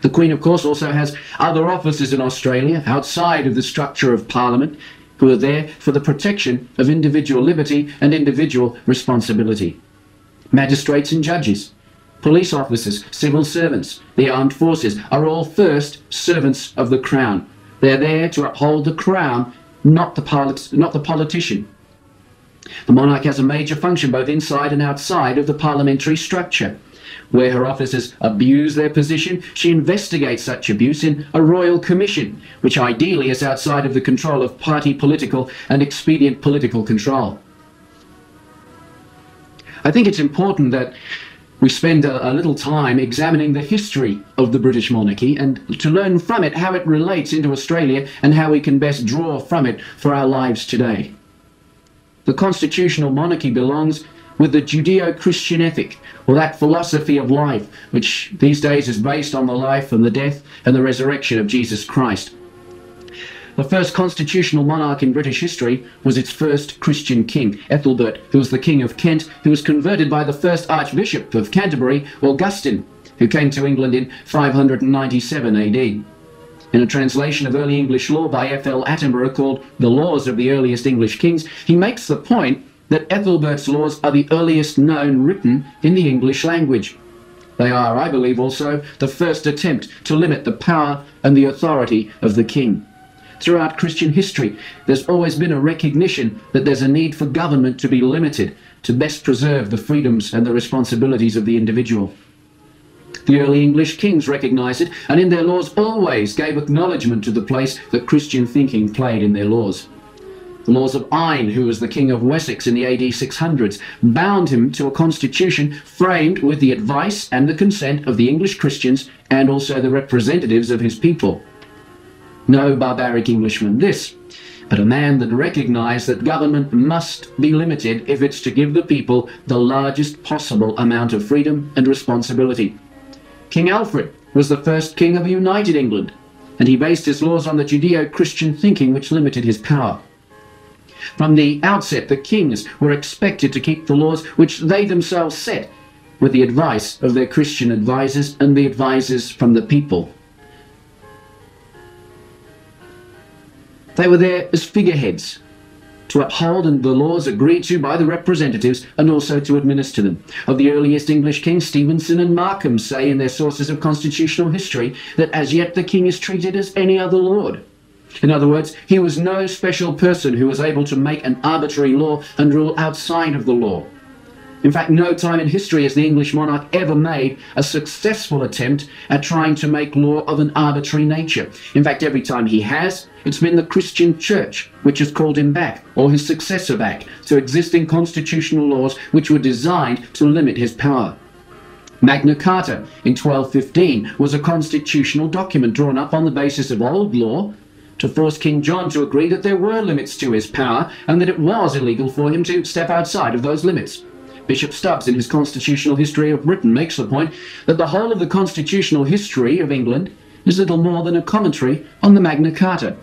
The Queen, of course, also has other officers in Australia outside of the structure of Parliament who are there for the protection of individual liberty and individual responsibility. Magistrates and judges, police officers, civil servants, the armed forces are all first servants of the Crown, They're there to uphold the crown, not the politician. The monarch has a major function both inside and outside of the parliamentary structure. Where her officers abuse their position, she investigates such abuse in a royal commission, which ideally is outside of the control of party political and expedient political control. I think it's important that we spend a little time examining the history of the British monarchy and to learn from it how it relates into Australia and how we can best draw from it for our lives today. The constitutional monarchy belongs with the Judeo-Christian ethic, or that philosophy of life, which these days is based on the life and the death and the resurrection of Jesus Christ. The first constitutional monarch in British history was its first Christian king, Ethelbert, who was the King of Kent, who was converted by the first Archbishop of Canterbury, Augustine, who came to England in 597 AD. In a translation of early English law by F.L. Attenborough called The Laws of the Earliest English Kings, he makes the point that Ethelbert's laws are the earliest known written in the English language. They are, I believe, also the first attempt to limit the power and the authority of the king. Throughout Christian history, there's always been a recognition that there's a need for government to be limited to best preserve the freedoms and the responsibilities of the individual. The early English kings recognized it, and in their laws always gave acknowledgement to the place that Christian thinking played in their laws. The laws of Ine, who was the King of Wessex in the AD 600s, bound him to a constitution framed with the advice and the consent of the English Christians and also the representatives of his people. No barbaric Englishman this, but a man that recognized that government must be limited if it's to give the people the largest possible amount of freedom and responsibility. King Alfred was the first king of a united England, and he based his laws on the Judeo-Christian thinking which limited his power. From the outset, the kings were expected to keep the laws which they themselves set, with the advice of their Christian advisors and the advisors from the people. They were there as figureheads, to uphold the laws agreed to by the representatives and also to administer them. Of the earliest English kings, Stevenson and Markham say in their sources of constitutional history that as yet the king is treated as any other lord. In other words, he was no special person who was able to make an arbitrary law and rule outside of the law. In fact, no time in history has the English monarch ever made a successful attempt at trying to make law of an arbitrary nature. In fact, every time he has, it's been the Christian Church which has called him back, or his successor back, to existing constitutional laws which were designed to limit his power. Magna Carta in 1215 was a constitutional document drawn up on the basis of old law to force King John to agree that there were limits to his power and that it was illegal for him to step outside of those limits. Bishop Stubbs, in his Constitutional History of Britain, makes the point that the whole of the constitutional history of England is little more than a commentary on the Magna Carta.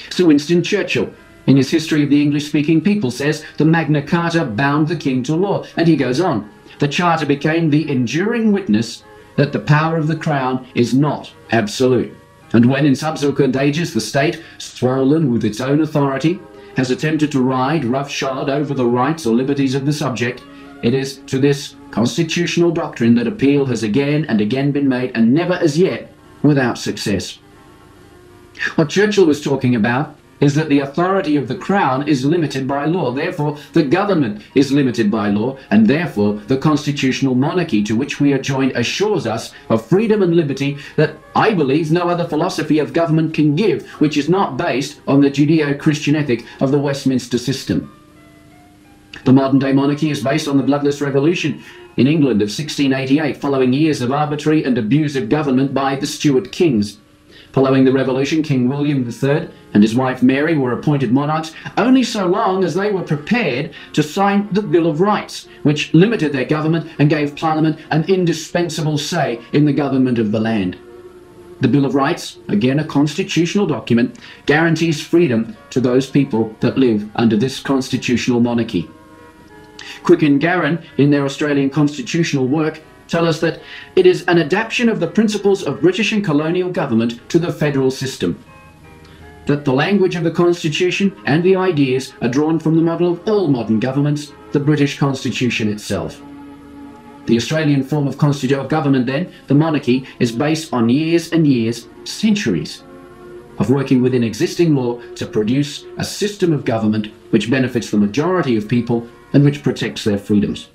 Sir Winston Churchill, in his History of the English-Speaking People, says the Magna Carta bound the king to law, and he goes on. The Charter became the enduring witness that the power of the Crown is not absolute. And when in subsequent ages the state, swollen with its own authority, has attempted to ride roughshod over the rights or liberties of the subject, it is to this constitutional doctrine that appeal has again and again been made, and never as yet without success. What Churchill was talking about is that the authority of the Crown is limited by law. Therefore, the government is limited by law, and therefore the constitutional monarchy to which we are joined assures us of freedom and liberty that I believe no other philosophy of government can give, which is not based on the Judeo-Christian ethic of the Westminster system. The modern-day monarchy is based on the bloodless revolution in England of 1688, following years of arbitrary and abusive government by the Stuart kings. Following the revolution, King William III and his wife Mary were appointed monarchs only so long as they were prepared to sign the Bill of Rights, which limited their government and gave Parliament an indispensable say in the government of the land. The Bill of Rights, again a constitutional document, guarantees freedom to those people that live under this constitutional monarchy. Quick and Garran, in their Australian constitutional work, tell us that it is an adaptation of the principles of British and colonial government to the federal system. That the language of the Constitution and the ideas are drawn from the model of all modern governments, the British Constitution itself. The Australian form of constitutional government, then, the monarchy, is based on years and years, centuries of working within existing law to produce a system of government which benefits the majority of people and which protects their freedoms.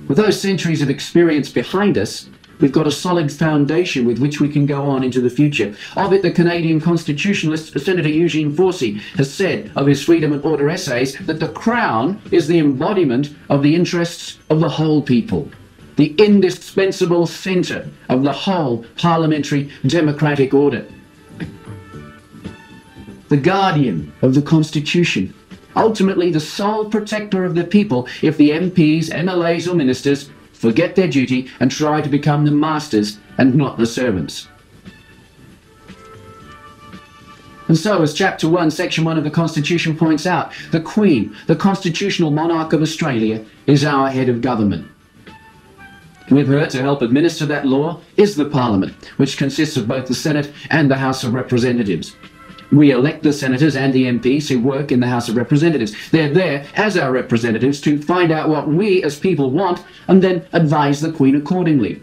With those centuries of experience behind us, we've got a solid foundation with which we can go on into the future. Of it, the Canadian constitutionalist Senator Eugene Forsey has said of his Freedom and Order essays that the Crown is the embodiment of the interests of the whole people, the indispensable centre of the whole parliamentary democratic order, the guardian of the Constitution, ultimately the sole protector of the people if the MPs, MLAs or ministers forget their duty and try to become the masters and not the servants. And so, as Chapter 1, Section 1 of the Constitution points out, the Queen, the constitutional monarch of Australia, is our head of government. With her to help administer that law is the Parliament, which consists of both the Senate and the House of Representatives. We elect the senators and the MPs who work in the House of Representatives. They're there as our representatives to find out what we as people want and then advise the Queen accordingly.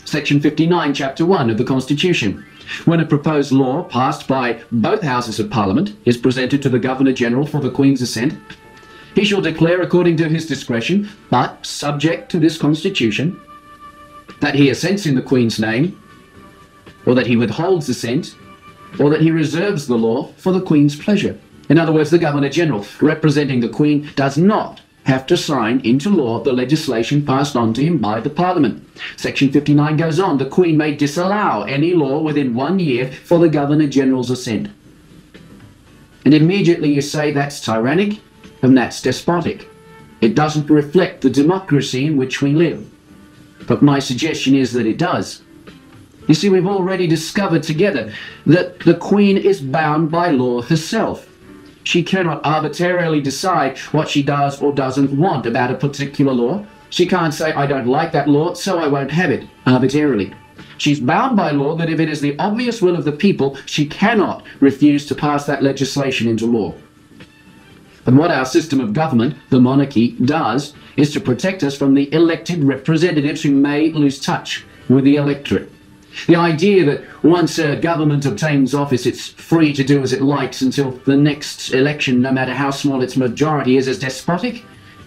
Section 59, Chapter 1 of the Constitution. When a proposed law passed by both Houses of Parliament is presented to the Governor-General for the Queen's assent, he shall declare according to his discretion, but subject to this Constitution, that he assents in the Queen's name, or that he withholds assent, or that he reserves the law for the Queen's pleasure. In other words, the Governor-General, representing the Queen, does not have to sign into law the legislation passed on to him by the Parliament. Section 59 goes on, the Queen may disallow any law within 1 year for the Governor-General's assent. And immediately you say that's tyrannic and that's despotic. It doesn't reflect the democracy in which we live. But my suggestion is that it does. You see, we've already discovered together that the Queen is bound by law herself. She cannot arbitrarily decide what she does or doesn't want about a particular law. She can't say, I don't like that law, so I won't have it, arbitrarily. She's bound by law that if it is the obvious will of the people, she cannot refuse to pass that legislation into law. But what our system of government, the monarchy, does is to protect us from the elected representatives who may lose touch with the electorate. The idea that once a government obtains office, it's free to do as it likes until the next election, no matter how small its majority is, despotic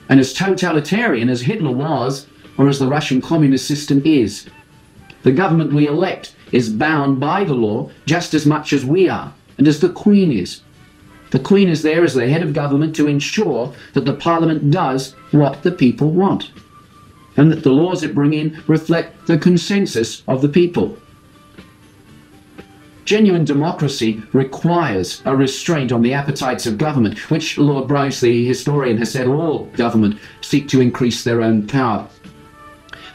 and as totalitarian as Hitler was, or as the Russian communist system is. The government we elect is bound by the law just as much as we are, and as the Queen is. The Queen is there as the head of government to ensure that the Parliament does what the people want, and that the laws it brings in reflect the consensus of the people. Genuine democracy requires a restraint on the appetites of government, which Lord Bryce, the historian, has said all government seek to increase their own power.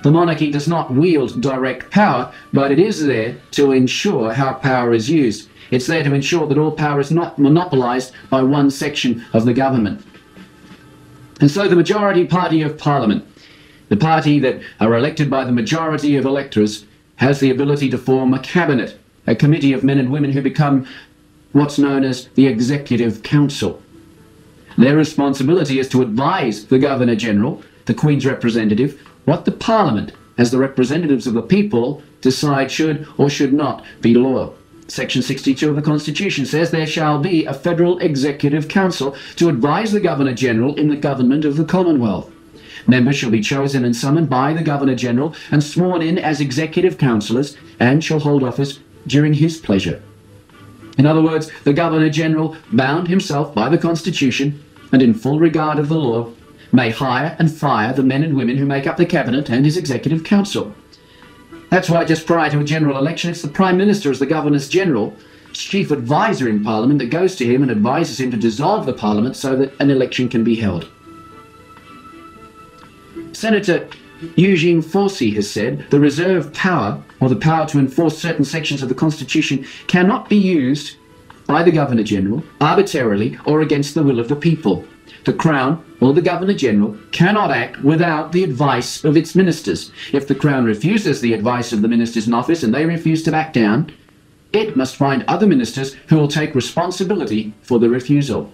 The monarchy does not wield direct power, but it is there to ensure how power is used. It's there to ensure that all power is not monopolised by one section of the government. And so the majority party of Parliament, the party that are elected by the majority of electors, has the ability to form a cabinet, a committee of men and women who become what's known as the Executive Council. Their responsibility is to advise the Governor-General, the Queen's representative, what the Parliament, as the representatives of the people, decide should or should not be law. Section 62 of the Constitution says there shall be a Federal Executive Council to advise the Governor-General in the government of the Commonwealth. Members shall be chosen and summoned by the Governor-General and sworn in as executive councillors and shall hold office during his pleasure. In other words, the Governor-General, bound himself by the Constitution and in full regard of the law, may hire and fire the men and women who make up the Cabinet and his Executive Council. That's why just prior to a general election, it's the Prime Minister as the Governor-General, chief advisor in Parliament, that goes to him and advises him to dissolve the Parliament so that an election can be held. Senator Eugene Forsey has said the reserve power, or the power to enforce certain sections of the Constitution, cannot be used by the Governor-General arbitrarily or against the will of the people. The Crown or the Governor-General cannot act without the advice of its ministers. If the Crown refuses the advice of the ministers in office and they refuse to back down, it must find other ministers who will take responsibility for the refusal.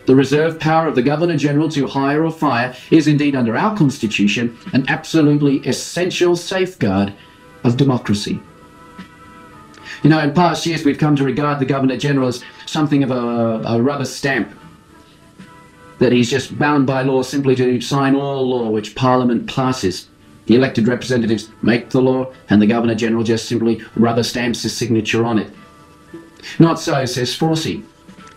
The reserve power of the Governor-General to hire or fire is indeed under our Constitution an absolutely essential safeguard of democracy. You know, in past years we've come to regard the Governor-General as something of a rubber stamp, that he's just bound by law simply to sign all law which Parliament passes. The elected representatives make the law, and the Governor-General just simply rubber stamps his signature on it. Not so, says Fawcett.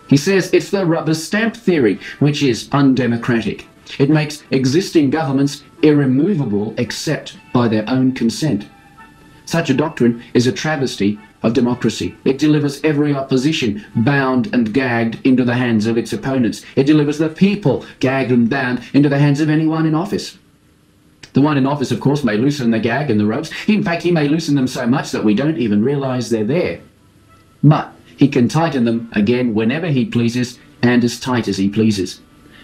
He says it's the rubber stamp theory which is undemocratic. It makes existing governments irremovable except by their own consent. Such a doctrine is a travesty of democracy. It delivers every opposition bound and gagged into the hands of its opponents. It delivers the people gagged and bound into the hands of anyone in office. The one in office, of course, may loosen the gag and the ropes. In fact, he may loosen them so much that we don't even realise they're there. But he can tighten them again whenever he pleases and as tight as he pleases.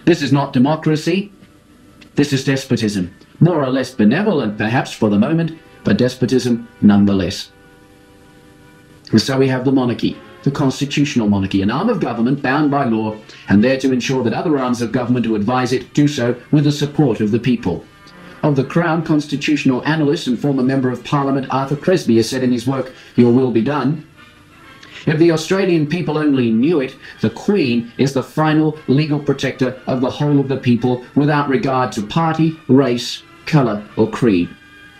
This is not democracy. This is despotism. More or less benevolent, perhaps, for the moment, but despotism nonetheless. And so we have the monarchy, the constitutional monarchy, an arm of government bound by law and there to ensure that other arms of government who advise it do so with the support of the people. Of the Crown, constitutional analyst and former Member of Parliament Arthur Cresby has said in his work, Your Will Be Done, if the Australian people only knew it, the Queen is the final legal protector of the whole of the people without regard to party, race, colour or creed.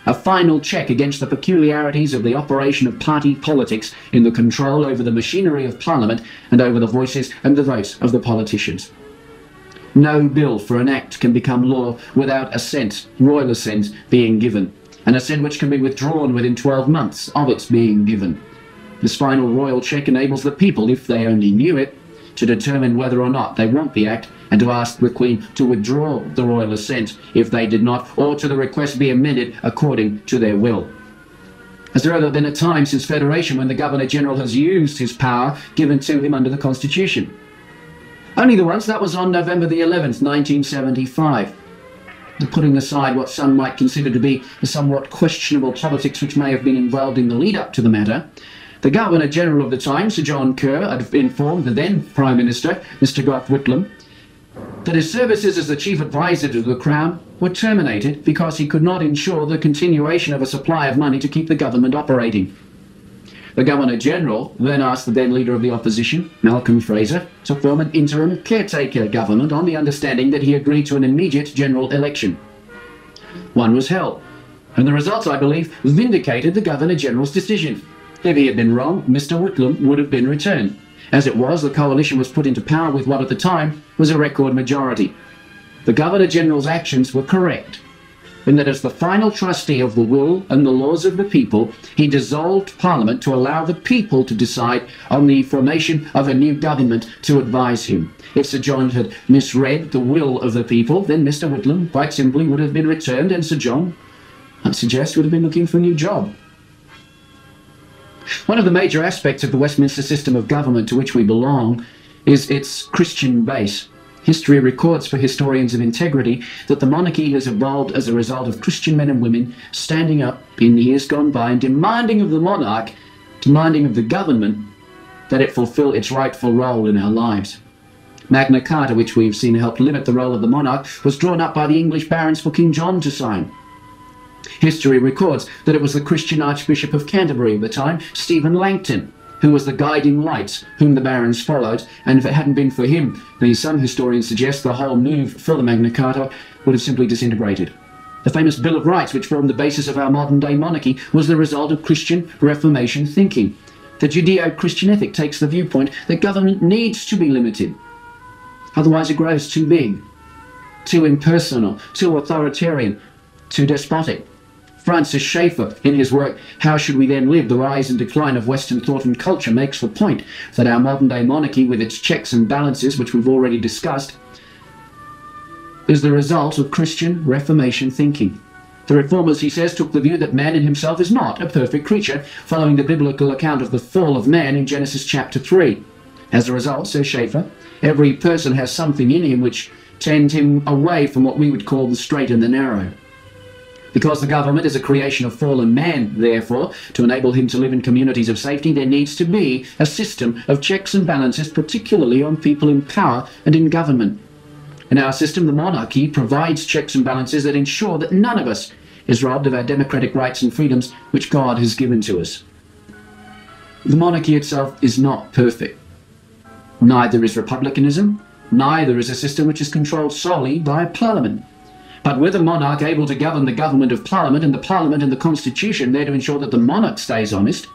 A final check against the peculiarities of the operation of party politics in the control over the machinery of Parliament and over the voices and the votes of the politicians. No bill for an act can become law without assent, royal assent, being given, an assent which can be withdrawn within 12 months of its being given. This final royal check enables the people, if they only knew it, to determine whether or not they want the act and to ask the Queen to withdraw the royal assent if they did not, or to the request be amended according to their will. Has there ever been a time since Federation when the Governor-General has used his power given to him under the Constitution? Only the once. That was on November the 11th, 1975. Putting aside what some might consider to be the somewhat questionable politics which may have been involved in the lead-up to the matter, the Governor-General of the time, Sir John Kerr, had informed the then Prime Minister, Mr Gough Whitlam, that his services as the Chief Advisor to the Crown were terminated because he could not ensure the continuation of a supply of money to keep the government operating. The Governor-General then asked the then Leader of the Opposition, Malcolm Fraser, to form an interim caretaker government on the understanding that he agreed to an immediate general election. One was held, and the results, I believe, vindicated the Governor-General's decision. If he had been wrong, Mr Whitlam would have been returned. As it was, the coalition was put into power with what at the time was a record majority. The Governor-General's actions were correct, in that as the final trustee of the will and the laws of the people, he dissolved Parliament to allow the people to decide on the formation of a new government to advise him. If Sir John had misread the will of the people, then Mr Whitlam quite simply would have been returned, and Sir John, I suggest, would have been looking for a new job. One of the major aspects of the Westminster system of government to which we belong is its Christian base. History records for historians of integrity that the monarchy has evolved as a result of Christian men and women standing up in years gone by and demanding of the monarch, demanding of the government, that it fulfill its rightful role in our lives. Magna Carta, which we've seen helped limit the role of the monarch, was drawn up by the English barons for King John to sign. History records that it was the Christian Archbishop of Canterbury at the time, Stephen Langton, who was the guiding light whom the barons followed, and if it hadn't been for him, some historians suggest the whole move for the Magna Carta would have simply disintegrated. The famous Bill of Rights, which formed the basis of our modern-day monarchy, was the result of Christian Reformation thinking. The Judeo-Christian ethic takes the viewpoint that government needs to be limited. Otherwise it grows too big, too impersonal, too authoritarian, too despotic. Francis Schaeffer, in his work How Should We Then Live? The Rise and Decline of Western Thought and Culture, makes the point that our modern-day monarchy, with its checks and balances, which we've already discussed, is the result of Christian Reformation thinking. The reformers, he says, took the view that man in himself is not a perfect creature, following the biblical account of the fall of man in Genesis chapter 3. As a result, says Schaeffer, every person has something in him which tend him away from what we would call the straight and the narrow. Because the government is a creation of fallen man, therefore, to enable him to live in communities of safety, there needs to be a system of checks and balances, particularly on people in power and in government. In our system, the monarchy provides checks and balances that ensure that none of us is robbed of our democratic rights and freedoms which God has given to us. The monarchy itself is not perfect. Neither is republicanism, neither is a system which is controlled solely by a parliament. But with a monarch able to govern the government of parliament and the parliament and the constitution there to ensure that the monarch stays honest,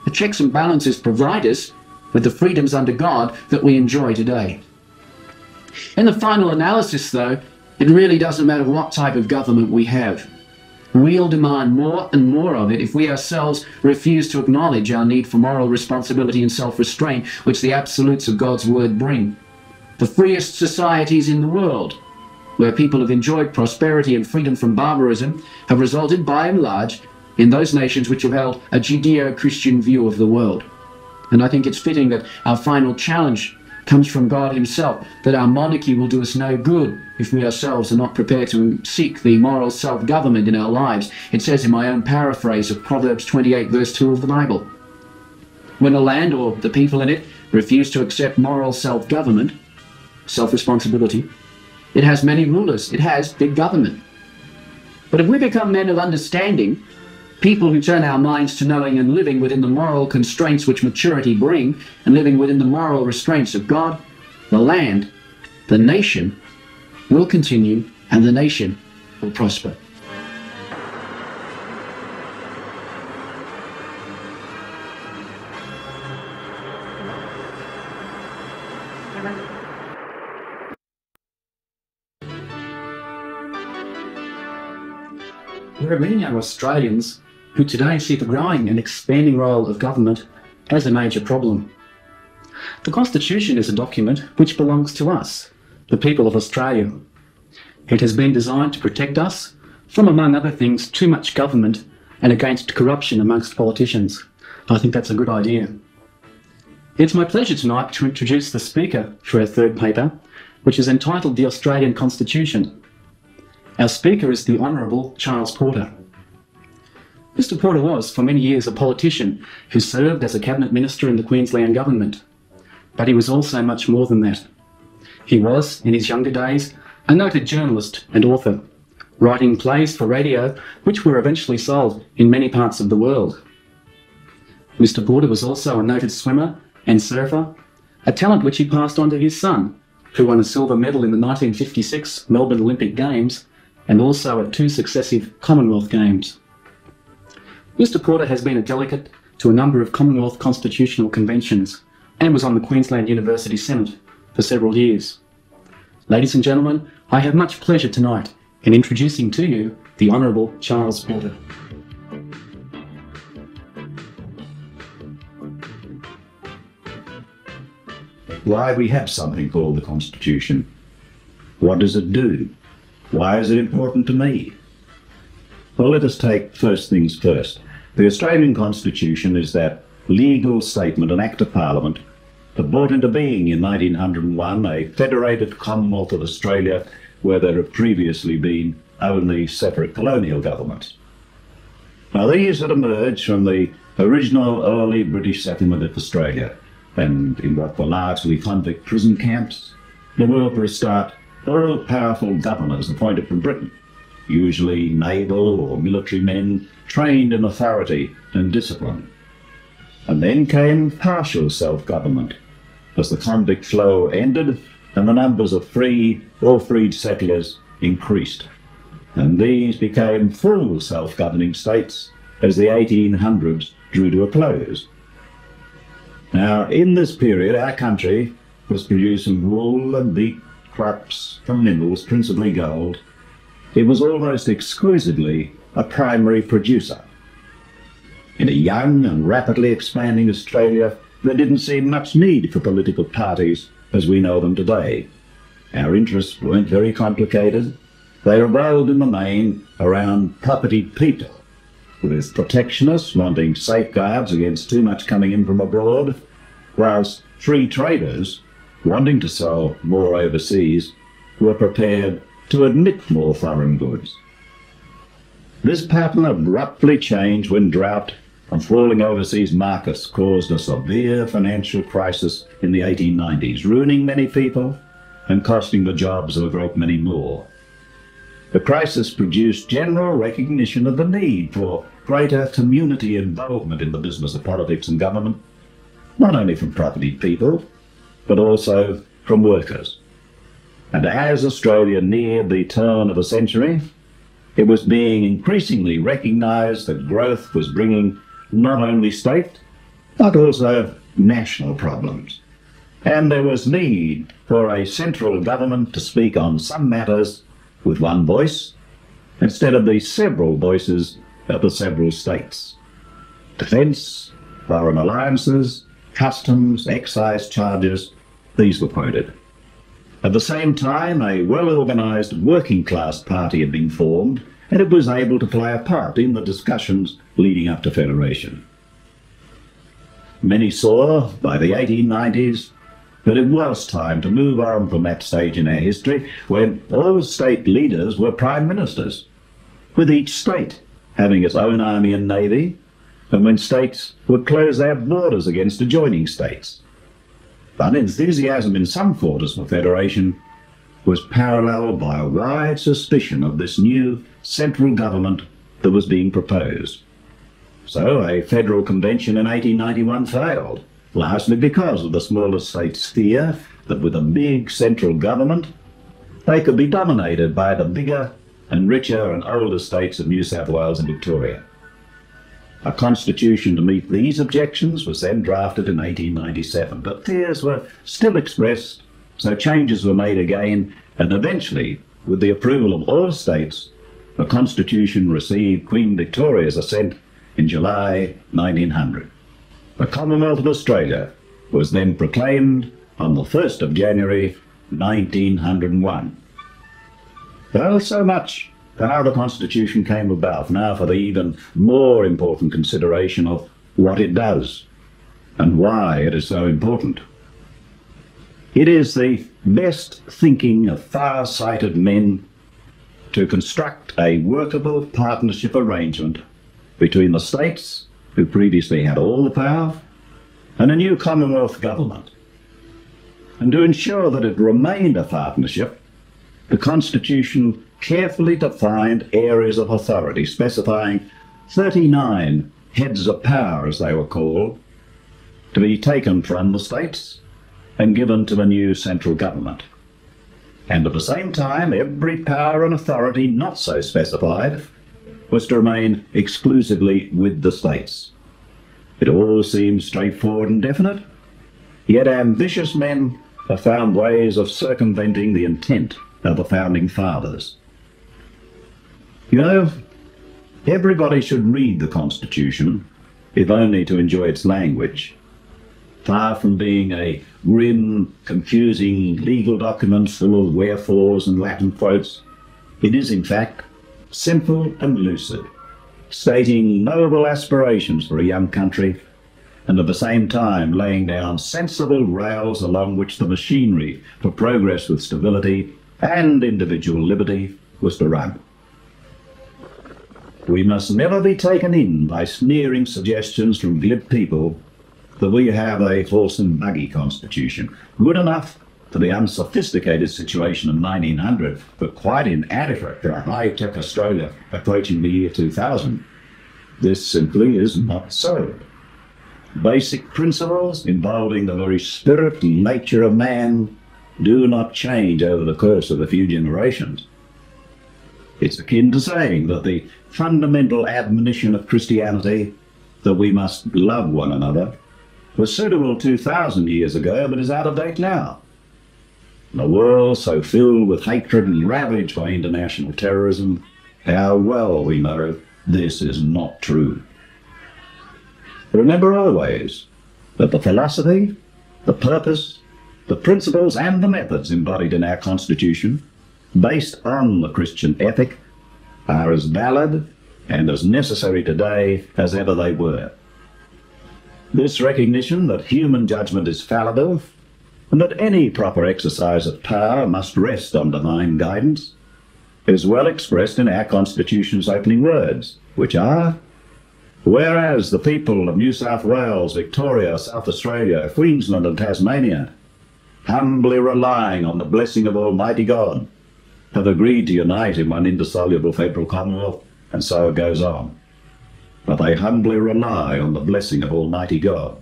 the checks and balances provide us with the freedoms under God that we enjoy today. In the final analysis, though, it really doesn't matter what type of government we have. We'll demand more and more of it if we ourselves refuse to acknowledge our need for moral responsibility and self-restraint which the absolutes of God's word bring. The freest societies in the world, where people have enjoyed prosperity and freedom from barbarism, have resulted by and large in those nations which have held a Judeo-Christian view of the world. And I think it's fitting that our final challenge comes from God himself, that our monarchy will do us no good if we ourselves are not prepared to seek the moral self-government in our lives. It says in my own paraphrase of Proverbs 28 verse 2 of the Bible, when a land or the people in it refuse to accept moral self-government, self-responsibility, it has many rulers, it has big government. But if we become men of understanding, people who turn our minds to knowing and living within the moral constraints which maturity bring, and living within the moral restraints of God, the land, the nation, will continue, and the nation will prosper. There are many young Australians who today see the growing and expanding role of government as a major problem. The Constitution is a document which belongs to us, the people of Australia. It has been designed to protect us from, among other things, too much government and against corruption amongst politicians. I think that's a good idea. It's my pleasure tonight to introduce the speaker for our third paper, which is entitled The Australian Constitution. Our speaker is the Honourable Charles Porter. Mr. Porter was, for many years, a politician who served as a cabinet minister in the Queensland government. But he was also much more than that. He was, in his younger days, a noted journalist and author, writing plays for radio which were eventually sold in many parts of the world. Mr. Porter was also a noted swimmer and surfer, a talent which he passed on to his son, who won a silver medal in the 1956 Melbourne Olympic Games and also at 2 successive Commonwealth Games. Mr. Porter has been a delegate to a number of Commonwealth constitutional conventions and was on the Queensland University Senate for several years. Ladies and gentlemen, I have much pleasure tonight in introducing to you the Honourable Charles Porter. Why we have something called the Constitution. What does it do? Why is it important to me? Well, let us take first things first. The Australian Constitution is that legal statement, an Act of Parliament, that brought into being in 1901 a federated Commonwealth of Australia where there had previously been only separate colonial governments. Now these had emerged from the original early British settlement of Australia, and in what were largely convict prison camps, there were for a start all powerful governors appointed from Britain, usually naval or military men trained in authority and discipline. And then came partial self-government, as the convict flow ended and the numbers of free or freed settlers increased. And these became full self-governing states as the 1800s drew to a close. Now, in this period, our country was producing wool and beef, crops from minerals, principally gold. It was almost exclusively a primary producer. In a young and rapidly expanding Australia, there didn't seem much need for political parties as we know them today. Our interests weren't very complicated. They revolved in the main around propertied people, with protectionists wanting safeguards against too much coming in from abroad, whilst free traders, wanting to sell more overseas, were prepared to admit more foreign goods. This pattern abruptly changed when drought and falling overseas markets caused a severe financial crisis in the 1890s, ruining many people and costing the jobs of a great many more. The crisis produced general recognition of the need for greater community involvement in the business of politics and government, not only from propertied people, but also from workers. And as Australia neared the turn of the century, it was being increasingly recognised that growth was bringing not only state, but also national problems. And there was need for a central government to speak on some matters with one voice, instead of the several voices of the several states. Defence, foreign alliances, customs, excise charges, these were quoted. At the same time, a well-organised working-class party had been formed, and it was able to play a part in the discussions leading up to federation. Many saw, by the 1890s, that it was time to move on from that stage in our history when all state leaders were prime ministers, with each state having its own army and navy, and when states would close their borders against adjoining states. But enthusiasm in some quarters for federation was paralleled by a wide suspicion of this new central government that was being proposed. So a federal convention in 1891 failed, largely because of the smaller states' fear that with a big central government, they could be dominated by the bigger and richer and older states of New South Wales and Victoria. A constitution to meet these objections was then drafted in 1897, but fears were still expressed, so changes were made again, and eventually, with the approval of all states, the constitution received Queen Victoria's assent in July 1900. The Commonwealth of Australia was then proclaimed on the 1st of January 1901. Well, so much for how the Constitution came about. Now for the even more important consideration of what it does and why it is so important. It is the best thinking of far-sighted men to construct a workable partnership arrangement between the states, who previously had all the power, and a new Commonwealth government. And to ensure that it remained a partnership, the Constitution carefully defined areas of authority, specifying 39 heads of power, as they were called, to be taken from the states and given to a new central government. And at the same time, every power and authority not so specified was to remain exclusively with the states. It all seems straightforward and definite, yet ambitious men have found ways of circumventing the intent of the Founding Fathers. You know, everybody should read the Constitution, if only to enjoy its language. Far from being a grim, confusing legal document full of wherefores and Latin quotes, it is in fact simple and lucid, stating noble aspirations for a young country, and at the same time laying down sensible rails along which the machinery for progress with stability and individual liberty was to run. We must never be taken in by sneering suggestions from glib people that we have a horse and buggy constitution, good enough for the unsophisticated situation of 1900, but quite inadequate for a high-tech Australia approaching the year 2000. This simply is not so. Basic principles involving the very spirit and nature of man do not change over the course of a few generations. It's akin to saying that the fundamental admonition of Christianity, that we must love one another, was suitable 2,000 years ago, but is out of date now. In a world so filled with hatred and ravaged by international terrorism, how well we know this is not true. Remember always that the philosophy, the purpose, the principles and the methods embodied in our Constitution, based on the Christian ethic, are as valid and as necessary today as ever they were. This recognition that human judgment is fallible and that any proper exercise of power must rest on divine guidance is well expressed in our Constitution's opening words, which are, whereas the people of New South Wales, Victoria, South Australia, Queensland and Tasmania, humbly relying on the blessing of Almighty God, have agreed to unite in one indissoluble federal commonwealth, and so it goes on. But they humbly rely on the blessing of Almighty God.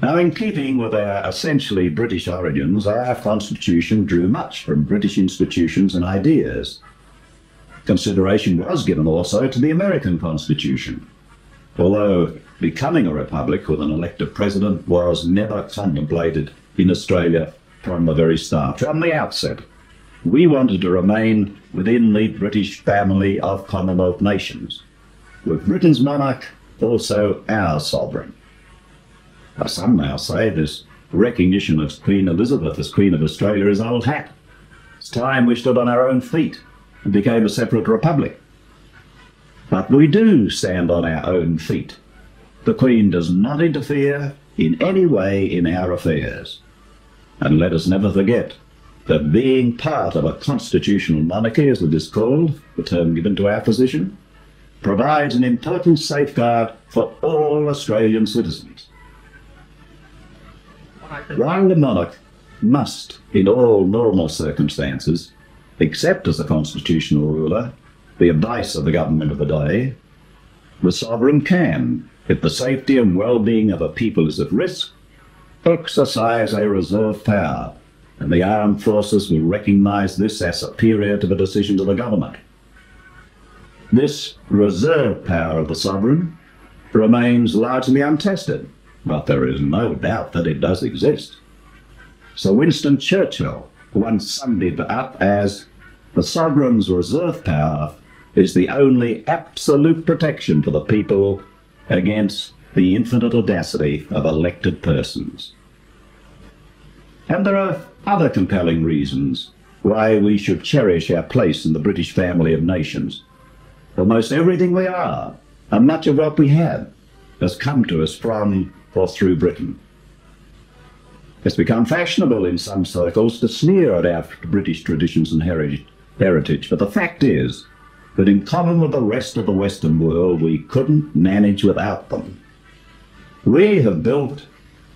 Now, in keeping with our essentially British origins, our constitution drew much from British institutions and ideas. Consideration was given also to the American Constitution, although becoming a republic with an elected president was never contemplated in Australia from the very start. From the outset, we wanted to remain within the British family of Commonwealth nations, with Britain's monarch also our sovereign. Now, some now say this recognition of Queen Elizabeth as Queen of Australia is old hat. It's time we stood on our own feet and became a separate republic. But we do stand on our own feet. The Queen does not interfere in any way in our affairs. And let us never forget that being part of a constitutional monarchy, as it is called, the term given to our position, provides an important safeguard for all Australian citizens. While the monarch must, in all normal circumstances, except as a constitutional ruler, the advice of the government of the day, the sovereign can, if the safety and well-being of a people is at risk, exercise a reserve power, and the armed forces will recognise this as superior to the decisions of the government. This reserve power of the sovereign remains largely untested, but there is no doubt that it does exist. Sir Winston Churchill once summed it up as, "The sovereign's reserve power is the only absolute protection for the people against the infinite audacity of elected persons." And there are other compelling reasons why we should cherish our place in the British family of nations. Almost everything we are, and much of what we have, has come to us from or through Britain. It's become fashionable in some circles to sneer at our British traditions and heritage, but the fact is that in common with the rest of the Western world, we couldn't manage without them. We have built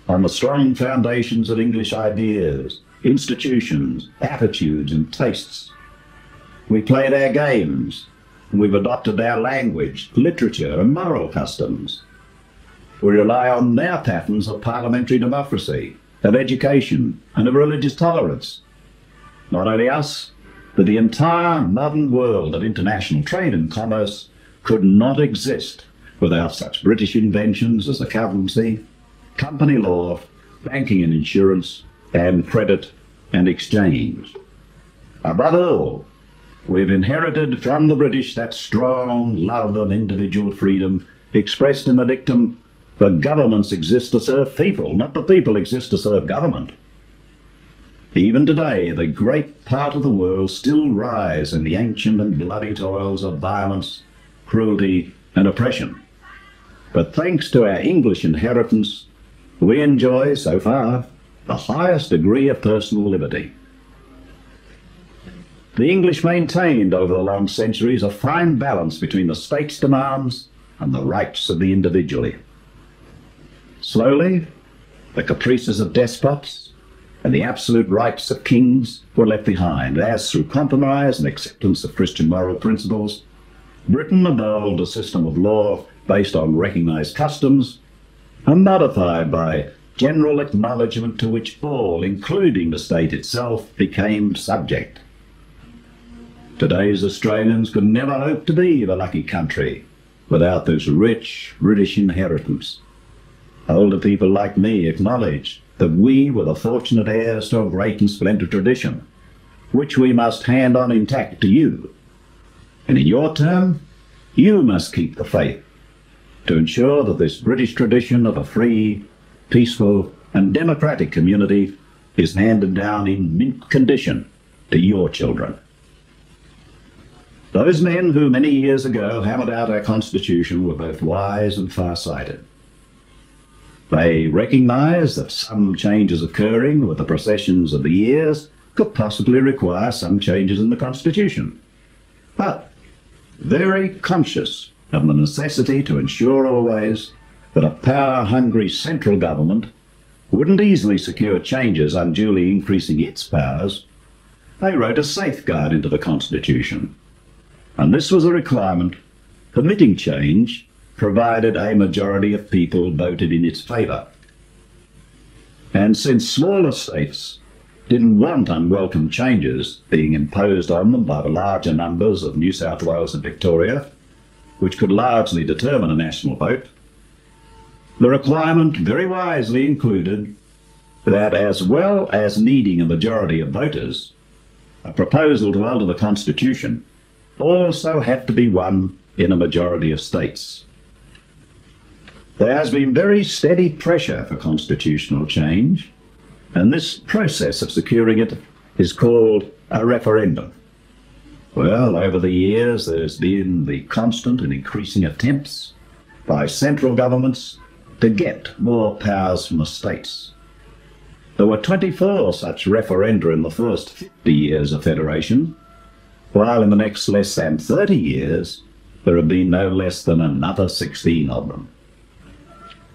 on the strong foundations of English ideas, institutions, attitudes and tastes. We played our games, and we've adopted our language, literature and moral customs. We rely on their patterns of parliamentary democracy, of education and of religious tolerance. Not only us, but the entire modern world of international trade and commerce could not exist without such British inventions as accountancy, company law, banking and insurance, and credit and exchange. Above all, we've inherited from the British that strong love of individual freedom expressed in the dictum, "The governments exist to serve people, not the people exist to serve government." Even today, the great part of the world still rise in the ancient and bloody toils of violence, cruelty and oppression. But thanks to our English inheritance, we enjoy, so far, the highest degree of personal liberty. The English maintained over the long centuries a fine balance between the state's demands and the rights of the individual. Slowly, the caprices of despots and the absolute rights of kings were left behind, as through compromise and acceptance of Christian moral principles, Britain evolved a system of law based on recognised customs and modified by general acknowledgement to which all, including the state itself, became subject. Today's Australians could never hope to be the lucky country without this rich British inheritance. Older people like me acknowledge that we were the fortunate heirs to a great and splendid tradition, which we must hand on intact to you. And in your turn, you must keep the faith to ensure that this British tradition of a free, peaceful and democratic community is handed down in mint condition to your children. Those men who many years ago hammered out our Constitution were both wise and far-sighted. They recognised that some changes occurring with the processions of the years could possibly require some changes in the Constitution, but very conscious of the necessity to ensure always that a power-hungry central government wouldn't easily secure changes unduly increasing its powers, they wrote a safeguard into the Constitution. And this was a requirement permitting change, provided a majority of people voted in its favour. And since smaller states didn't want unwelcome changes being imposed on them by the larger numbers of New South Wales and Victoria, which could largely determine a national vote, the requirement very wisely included that, as well as needing a majority of voters, a proposal to alter the Constitution also had to be won in a majority of states. There has been very steady pressure for constitutional change, and this process of securing it is called a referendum. Well, over the years there's been the constant and increasing attempts by central governments to get more powers from the states. There were 24 such referenda in the first 50 years of federation, while in the next less than 30 years there have been no less than another 16 of them.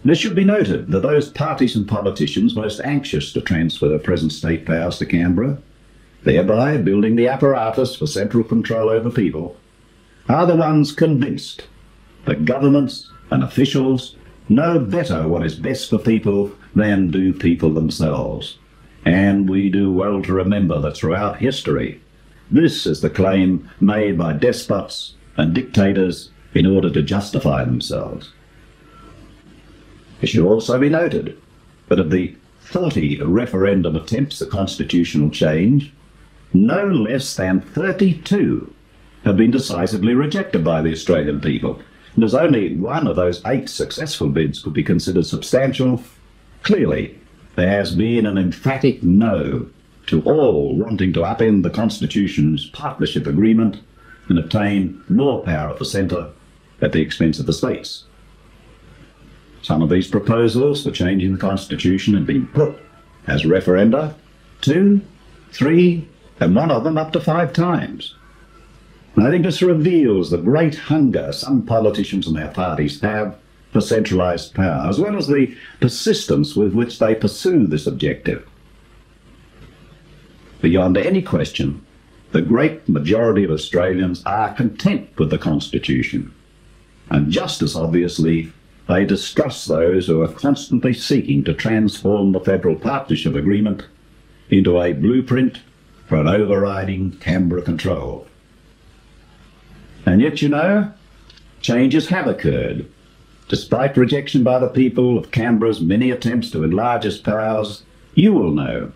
And it should be noted that those parties and politicians most anxious to transfer present state powers to Canberra, thereby building the apparatus for central control over people, are the ones convinced that governments and officials know better what is best for people than do people themselves. And we do well to remember that throughout history, this is the claim made by despots and dictators in order to justify themselves. It should also be noted that of the 40 referendum attempts at constitutional change, no less than 32 have been decisively rejected by the Australian people. And as only one of those 8 successful bids could be considered substantial, clearly there has been an emphatic no to all wanting to upend the Constitution's partnership agreement and obtain more power at the centre at the expense of the states. Some of these proposals for changing the Constitution have been put as referenda 2, 3, and one of them up to 5 times. And I think this reveals the great hunger some politicians and their parties have for centralised power, as well as the persistence with which they pursue this objective. Beyond any question, the great majority of Australians are content with the Constitution, and just as obviously they distrust those who are constantly seeking to transform the Federal Partnership Agreement into a blueprint for an overriding Canberra control. And yet, you know, changes have occurred. Despite rejection by the people of Canberra's many attempts to enlarge its powers, you will know,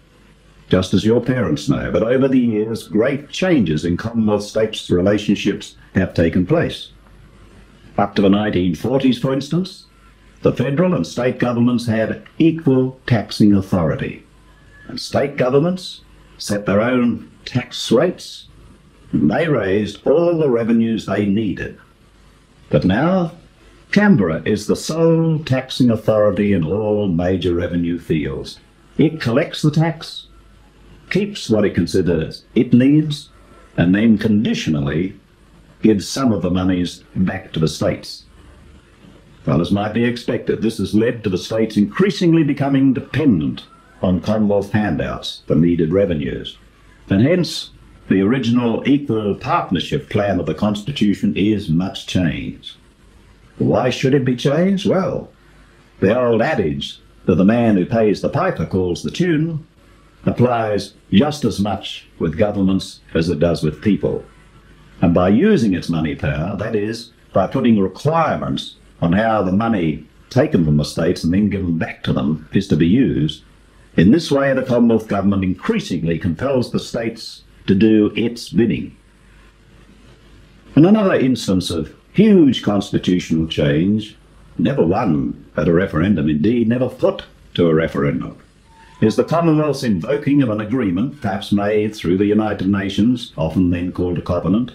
just as your parents know, but over the years, great changes in Commonwealth states' relationships have taken place. Up to the 1940s, for instance, the federal and state governments had equal taxing authority, and state governments set their own tax rates, and they raised all the revenues they needed. But now, Canberra is the sole taxing authority in all major revenue fields. It collects the tax, keeps what it considers it needs, and then conditionally gives some of the monies back to the states. Well, as might be expected, this has led to the states increasingly becoming dependent on Commonwealth handouts for needed revenues. And hence, the original equal partnership plan of the Constitution is much changed. Why should it be changed? Well, the old adage that the man who pays the piper calls the tune applies just as much with governments as it does with people. And by using its money power, that is, by putting requirements on how the money taken from the states and then given back to them is to be used, in this way the Commonwealth Government increasingly compels the states to do its bidding. And another instance of huge constitutional change, never won at a referendum, indeed never put to a referendum, is the Commonwealth's invoking of an agreement, perhaps made through the United Nations, often then called a covenant,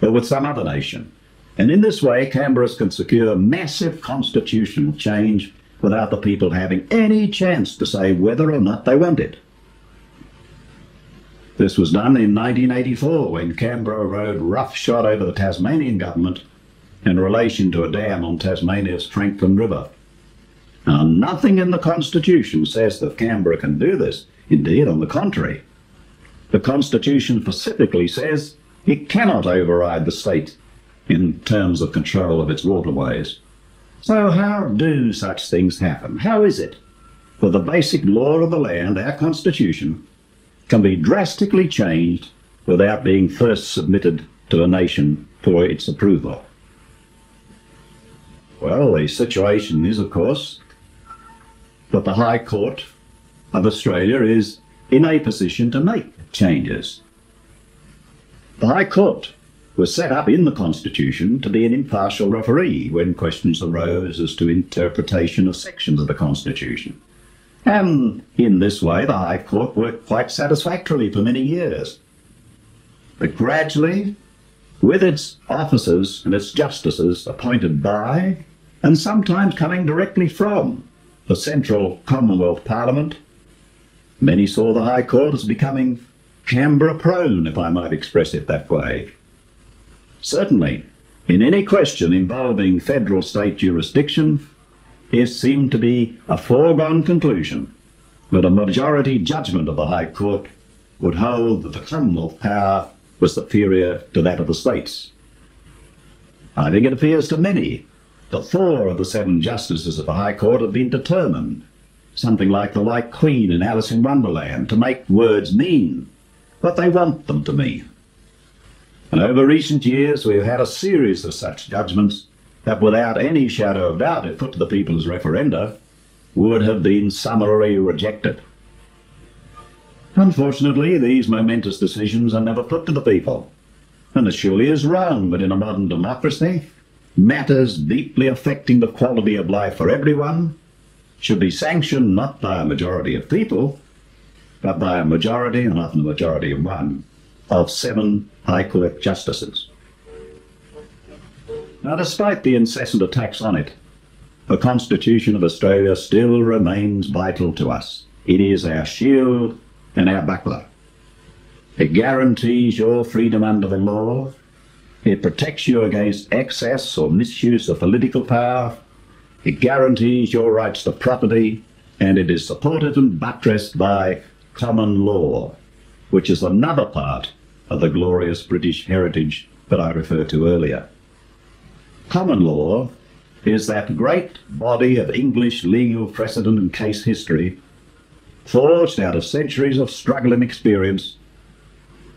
but with some other nation. And in this way, Canberra can secure massive constitutional change without the people having any chance to say whether or not they want it. This was done in 1984 when Canberra rode roughshod over the Tasmanian government in relation to a dam on Tasmania's Franklin River. Now, nothing in the Constitution says that Canberra can do this. Indeed, on the contrary, The Constitution specifically says it cannot override the state in terms of control of its waterways. So how do such things happen? How is it that the basic law of the land, our Constitution, can be drastically changed without being first submitted to the nation for its approval? Well, the situation is, of course, that the High Court of Australia is in a position to make changes. The High Court was set up in the Constitution to be an impartial referee when questions arose as to interpretation of sections of the Constitution. And in this way, the High Court worked quite satisfactorily for many years. But gradually, with its officers and its justices appointed by, and sometimes coming directly from, the Central Commonwealth Parliament, many saw the High Court as becoming Canberra-prone, if I might express it that way. Certainly, in any question involving federal-state jurisdiction, it seemed to be a foregone conclusion that a majority judgment of the High Court would hold that the Commonwealth power was superior to that of the states. I think it appears to many that 4 of the 7 justices of the High Court have been determined, something like the White Queen in Alice in Wonderland, to make words mean what they want them to mean. And over recent years we've had a series of such judgments that without any shadow of doubt, if put to the people's referenda, would have been summarily rejected. Unfortunately, these momentous decisions are never put to the people, and it surely is wrong that in a modern democracy, matters deeply affecting the quality of life for everyone should be sanctioned not by a majority of people, but by a majority, and often a majority of one, of 7 High Court justices. Now, despite the incessant attacks on it, the Constitution of Australia still remains vital to us. It is our shield and our buckler. It guarantees your freedom under the law. It protects you against excess or misuse of political power. It guarantees your rights to property, and it is supported and buttressed by common law, which is another part of the glorious British heritage that I referred to earlier. Common law is that great body of English legal precedent and case history, forged out of centuries of struggle and experience,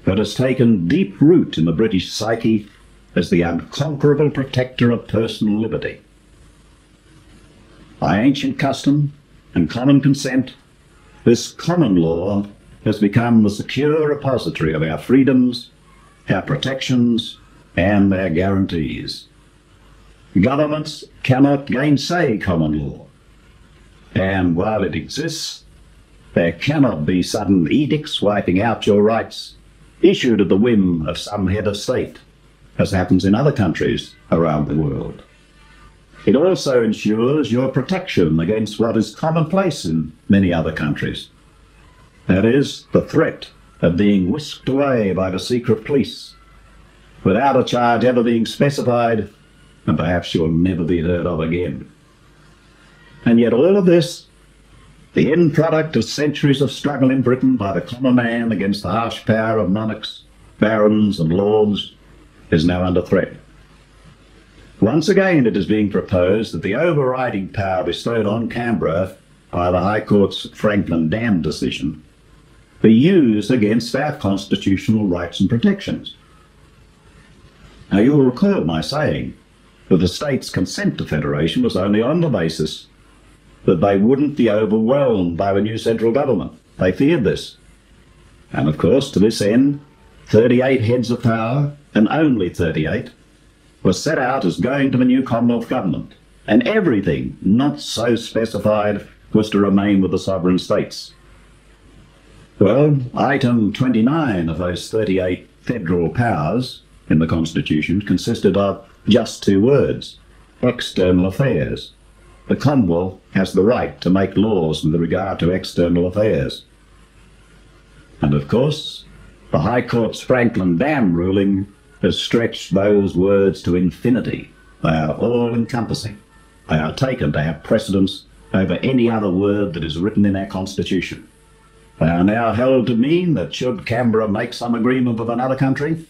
that has taken deep root in the British psyche as the unconquerable protector of personal liberty. By ancient custom and common consent, this common law has become the secure repository of our freedoms, our protections, and our guarantees. Governments cannot gainsay common law, and while it exists, there cannot be sudden edicts wiping out your rights issued at the whim of some head of state, as happens in other countries around the world. It also ensures your protection against what is commonplace in many other countries. That is, the threat of being whisked away by the secret police, without a charge ever being specified, and perhaps you'll never be heard of again. And yet all of this, the end product of centuries of struggle in Britain by the common man against the harsh power of monarchs, barons and lords, is now under threat. Once again it is being proposed that the overriding power bestowed on Canberra by the High Court's Franklin Dam decision be used against our constitutional rights and protections. Now you'll recall my saying that the states' consent to federation was only on the basis that they wouldn't be overwhelmed by the new central government. They feared this. And of course, to this end, 38 heads of power, and only 38, were set out as going to the new Commonwealth government, and everything not so specified was to remain with the sovereign states. Well, item 29 of those 38 federal powers in the Constitution consisted of just 2 words: external affairs. The Commonwealth has the right to make laws with regard to external affairs. And of course, the High Court's Franklin Dam ruling has stretched those words to infinity. They are all-encompassing. They are taken to have precedence over any other word that is written in our Constitution. They are now held to mean that should Canberra make some agreement with another country,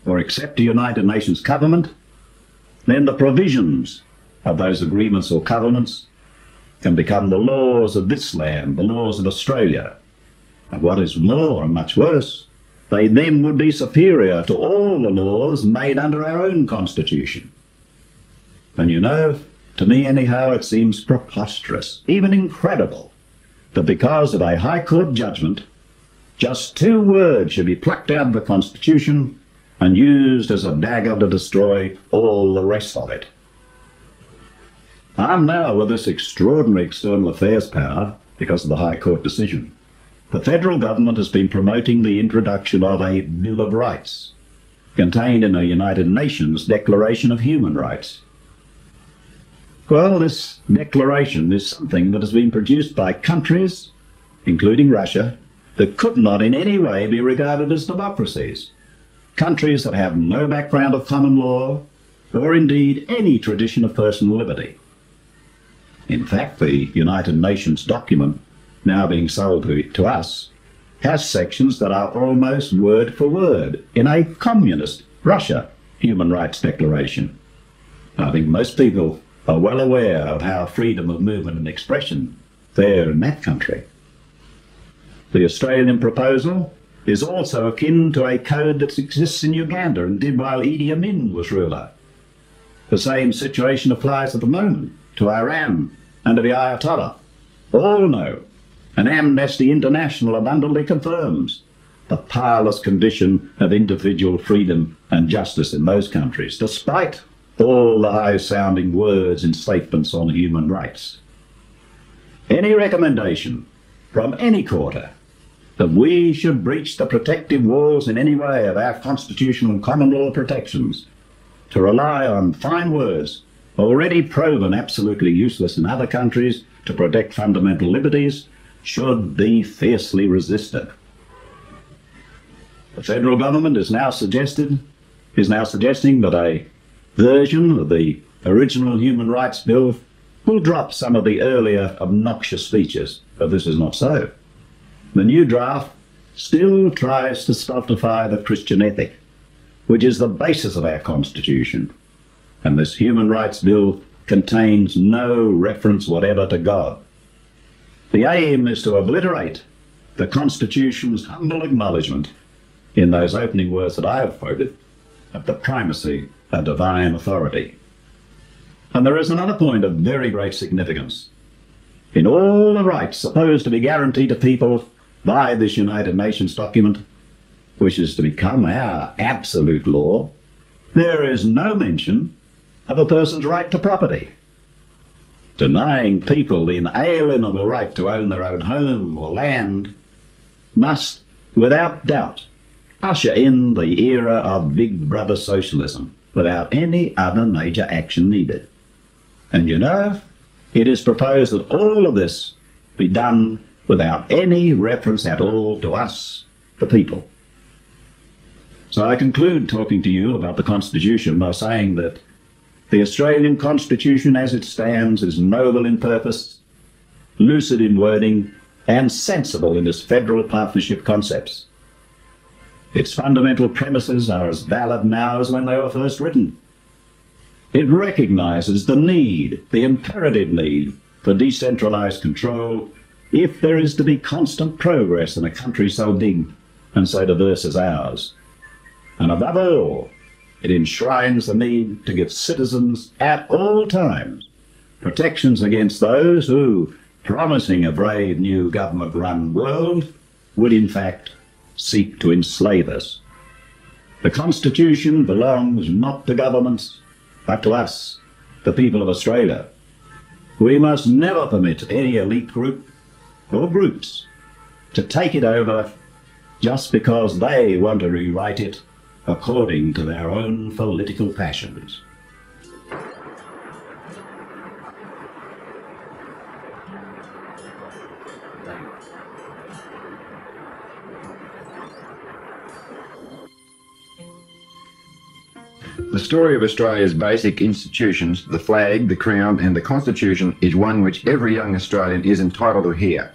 or accept a United Nations covenant, then the provisions of those agreements or covenants can become the laws of this land, the laws of Australia. And what is more, and much worse, they then would be superior to all the laws made under our own constitution. And you know, to me anyhow, it seems preposterous, even incredible, that because of a High Court judgment, just 2 words should be plucked out of the Constitution and used as a dagger to destroy all the rest of it. I'm now with this extraordinary external affairs power because of the High Court decision. The federal government has been promoting the introduction of a Bill of Rights, contained in a United Nations Declaration of Human Rights. Well, this declaration is something that has been produced by countries, including Russia, that could not in any way be regarded as democracies. Countries that have no background of common law, or indeed any tradition of personal liberty. In fact, the United Nations document now being sold to us has sections that are almost word for word in a communist Russia human rights declaration. I think most people are well aware of how freedom of movement and expression there in that country. The Australian proposal is also akin to a code that exists in Uganda and did while Idi Amin was ruler. The same situation applies at the moment to Iran and to the Ayatollah. All know, and Amnesty International abundantly confirms, the powerless condition of individual freedom and justice in those countries, despite all the high-sounding words and statements on human rights. Any recommendation from any quarter that we should breach the protective walls in any way of our constitutional and common law protections, to rely on fine words already proven absolutely useless in other countries to protect fundamental liberties, should be fiercely resisted. The federal government is now suggesting that a version of the original Human Rights Bill will drop some of the earlier obnoxious features, but this is not so. The new draft still tries to stultify the Christian ethic, which is the basis of our Constitution, and this Human Rights Bill contains no reference whatever to God. The aim is to obliterate the Constitution's humble acknowledgement, in those opening words that I have quoted, of the primacy of divine authority. And there is another point of very great significance. In all the rights supposed to be guaranteed to people by this United Nations document, which is to become our absolute law, there is no mention of a person's right to property. Denying people the inalienable right to own their own home or land must, without doubt, usher in the era of Big Brother socialism without any other major action needed. And you know, it is proposed that all of this be done without any reference at all to us, the people. So I conclude talking to you about the Constitution by saying that the Australian Constitution as it stands is noble in purpose, lucid in wording, and sensible in its federal partnership concepts. Its fundamental premises are as valid now as when they were first written. It recognises the need, the imperative need, for decentralised control if there is to be constant progress in a country so big and so diverse as ours. And above all, it enshrines the need to give citizens at all times protections against those who, promising a brave new government-run world, would in fact seek to enslave us. The Constitution belongs not to governments, but to us, the people of Australia. We must never permit any elite group or groups to take it over just because they want to rewrite it according to their own political passions. The story of Australia's basic institutions, the flag, the crown and the Constitution, is one which every young Australian is entitled to hear.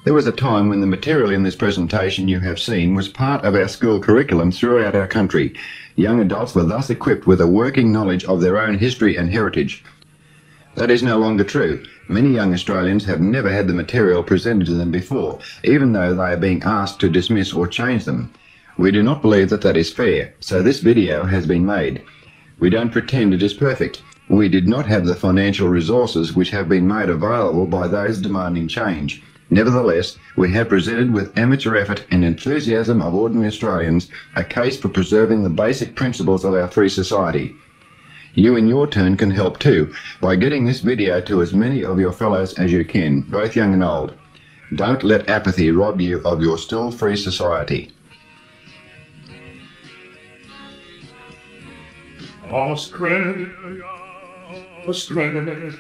There was a time when the material in this presentation you have seen was part of our school curriculum throughout our country. Young adults were thus equipped with a working knowledge of their own history and heritage. That is no longer true. Many young Australians have never had the material presented to them before, even though they are being asked to dismiss or change them. We do not believe that that is fair, so this video has been made. We don't pretend it is perfect. We did not have the financial resources which have been made available by those demanding change. Nevertheless, we have presented with amateur effort and enthusiasm of ordinary Australians a case for preserving the basic principles of our free society. You in your turn can help too, by getting this video to as many of your fellows as you can, both young and old. Don't let apathy rob you of your still free society. Australia, Australia,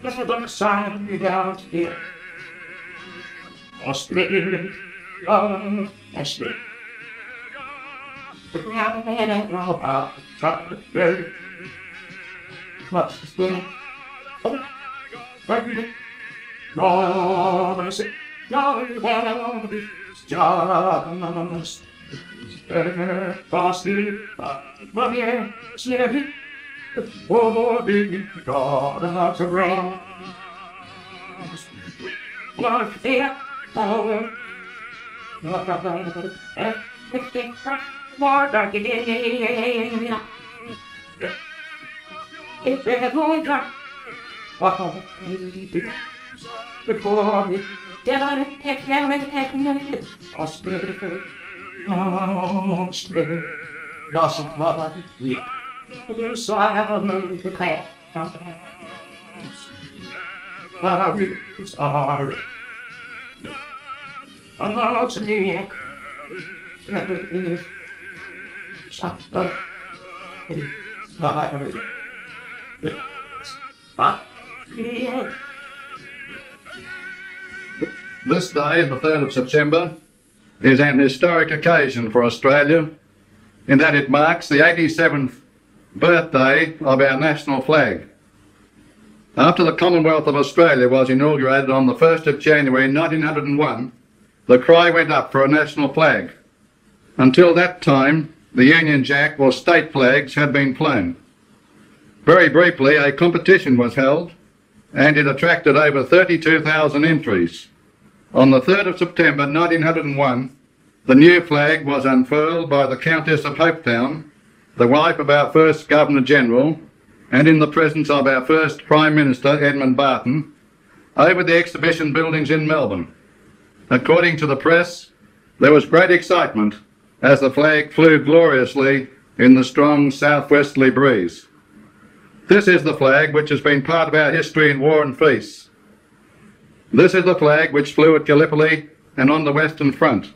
just on the side out here. Australia, Australia. This day, the 3rd of September, is an historic occasion for Australia in that it marks the 87th birthday of our national flag. After the Commonwealth of Australia was inaugurated on the 1st of January 1901, the cry went up for a national flag. Until that time, the Union Jack or state flags had been flown. Very briefly, a competition was held and it attracted over 32,000 entries. On the 3rd of September 1901, the new flag was unfurled by the Countess of Hopetown, the wife of our first Governor-General, and in the presence of our first Prime Minister, Edmund Barton, over the exhibition buildings in Melbourne. According to the press, there was great excitement as the flag flew gloriously in the strong southwesterly breeze. This is the flag which has been part of our history in war and peace. This is the flag which flew at Gallipoli and on the Western Front,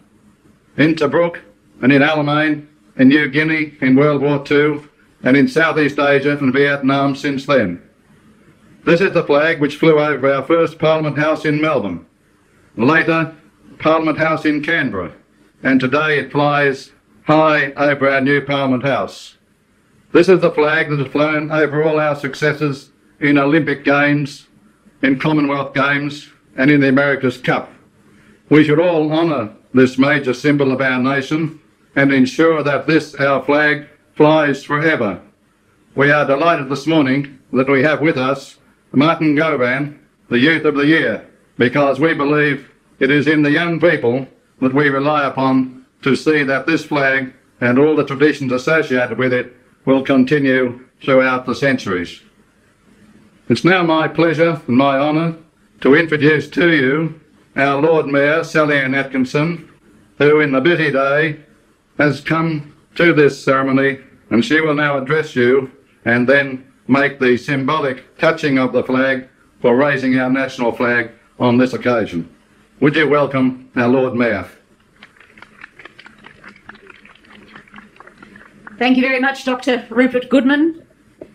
in Tobruk and in Alamein, in New Guinea in World War II, and in Southeast Asia and Vietnam since then. This is the flag which flew over our first Parliament House in Melbourne, later Parliament House in Canberra, and today it flies high over our new Parliament House. This is the flag that has flown over all our successes in Olympic Games, in Commonwealth Games, and in the America's Cup. We should all honour this major symbol of our nation and ensure that this, our flag, flies forever. We are delighted this morning that we have with us Martin Govan, the Youth of the Year, because we believe it is in the young people that we rely upon to see that this flag and all the traditions associated with it will continue throughout the centuries. It's now my pleasure and my honour to introduce to you our Lord Mayor, Sally Ann Atkinson, who in the busy day has come to this ceremony, and she will now address you and then make the symbolic touching of the flag for raising our national flag on this occasion. Would you welcome our Lord Mayor? Thank you very much, Dr. Rupert Goodman,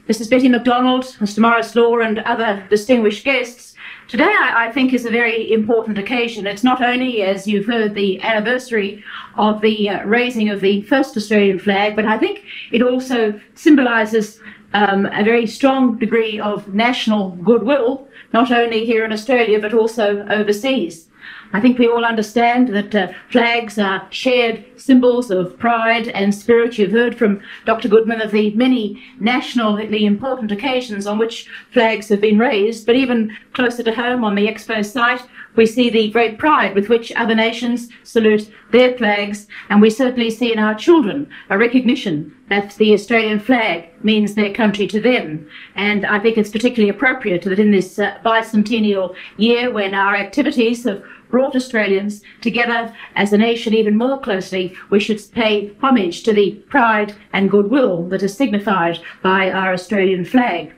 Mrs. Betty McDonald, Mr. Morris Law and other distinguished guests, Today, I think, is a very important occasion. It's not only, as you've heard, the anniversary of the raising of the first Australian flag, but I think it also symbolises a very strong degree of national goodwill, not only here in Australia, but also overseas. I think we all understand that flags are shared symbols of pride and spirit. You've heard from Dr. Goodman of the many nationally important occasions on which flags have been raised, but even closer to home on the Expo site, we see the great pride with which other nations salute their flags, and we certainly see in our children a recognition that the Australian flag means their country to them. And I think it's particularly appropriate that in this bicentennial year, when our activities have brought Australians together as a nation even more closely, we should pay homage to the pride and goodwill that is signified by our Australian flag.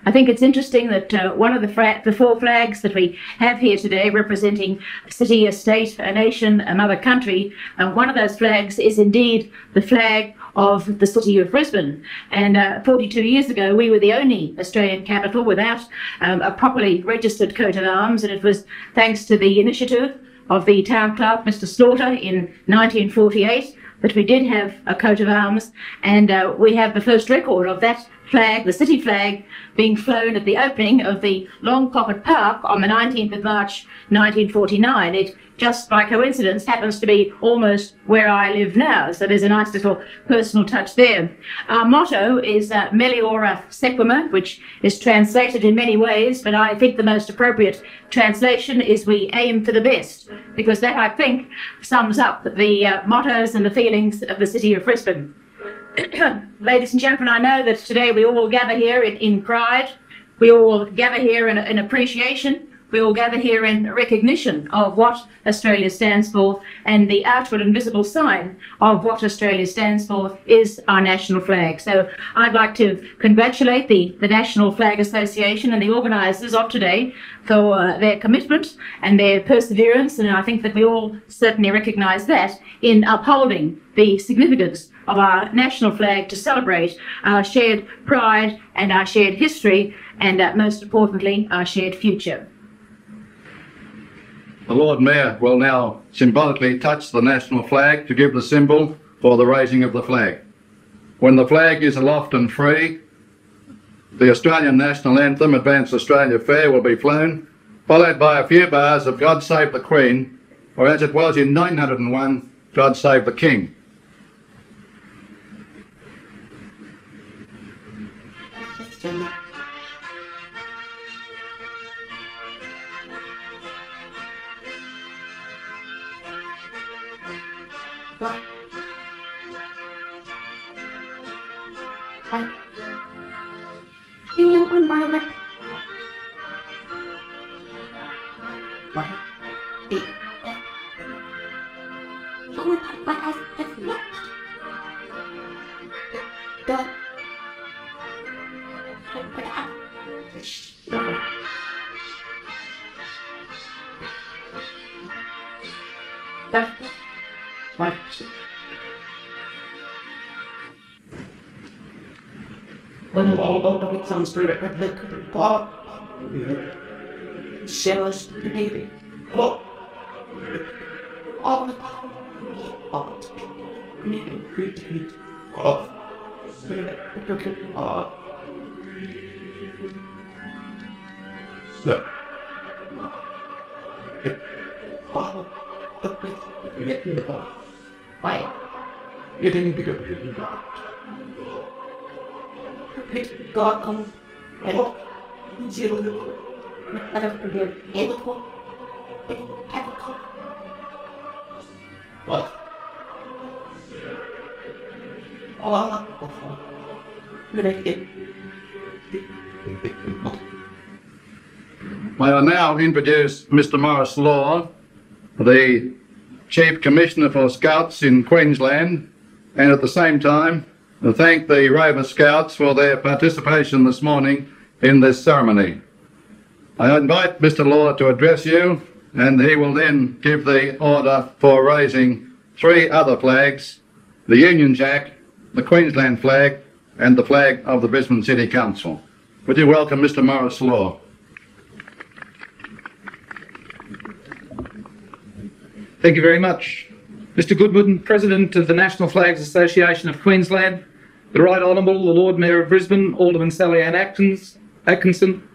I think it's interesting that one of the four flags that we have here today, representing a city, a state, a nation, a mother country, one of those flags is indeed the flag of the city of Brisbane. And 42 years ago, we were the only Australian capital without a properly registered coat of arms, and it was thanks to the initiative of the town clerk, Mr. Slaughter, in 1948, that we did have a coat of arms, and we have the first record of that flag, the city flag, being flown at the opening of the Long Pocket Park on the 19th of March 1949. It just by coincidence happens to be almost where I live now, so there's a nice little personal touch there. Our motto is Meliora Sequitur, which is translated in many ways, but I think the most appropriate translation is we aim for the best, because that, I think, sums up the mottos and the feelings of the city of Brisbane. Ladies and gentlemen, I know that today we all gather here in pride, we all gather here in appreciation, we all gather here in recognition of what Australia stands for, and the outward and visible sign of what Australia stands for is our national flag. So I'd like to congratulate the National Flag Association and the organisers of today for their commitment and their perseverance, and I think that we all certainly recognise that in upholding the significance of our national flag to celebrate our shared pride and our shared history, and most importantly, our shared future. The Lord Mayor will now symbolically touch the national flag to give the symbol for the raising of the flag. When the flag is aloft and free, the Australian national anthem, Advance Australia Fair, will be flown, followed by a few bars of God Save the Queen, or as it was in 1901, God Save the King. When all of it sounds pretty pop, jealous baby, pop, all the pop, why? You didn't pick up your God. Pick God on and zero. I don't forget anything. What? May I now introduce Mr. Morris Law, the Chief Commissioner for Scouts in Queensland, and at the same time thank the Rover Scouts for their participation this morning in this ceremony. I invite Mr. Law to address you, and he will then give the order for raising three other flags: the Union Jack, the Queensland flag, and the flag of the Brisbane City Council. Would you welcome Mr. Morris Law? Thank you very much. Mr Goodwin, President of the National Flags Association of Queensland, the Right Honourable the Lord Mayor of Brisbane, Alderman Sally Ann Atkinson,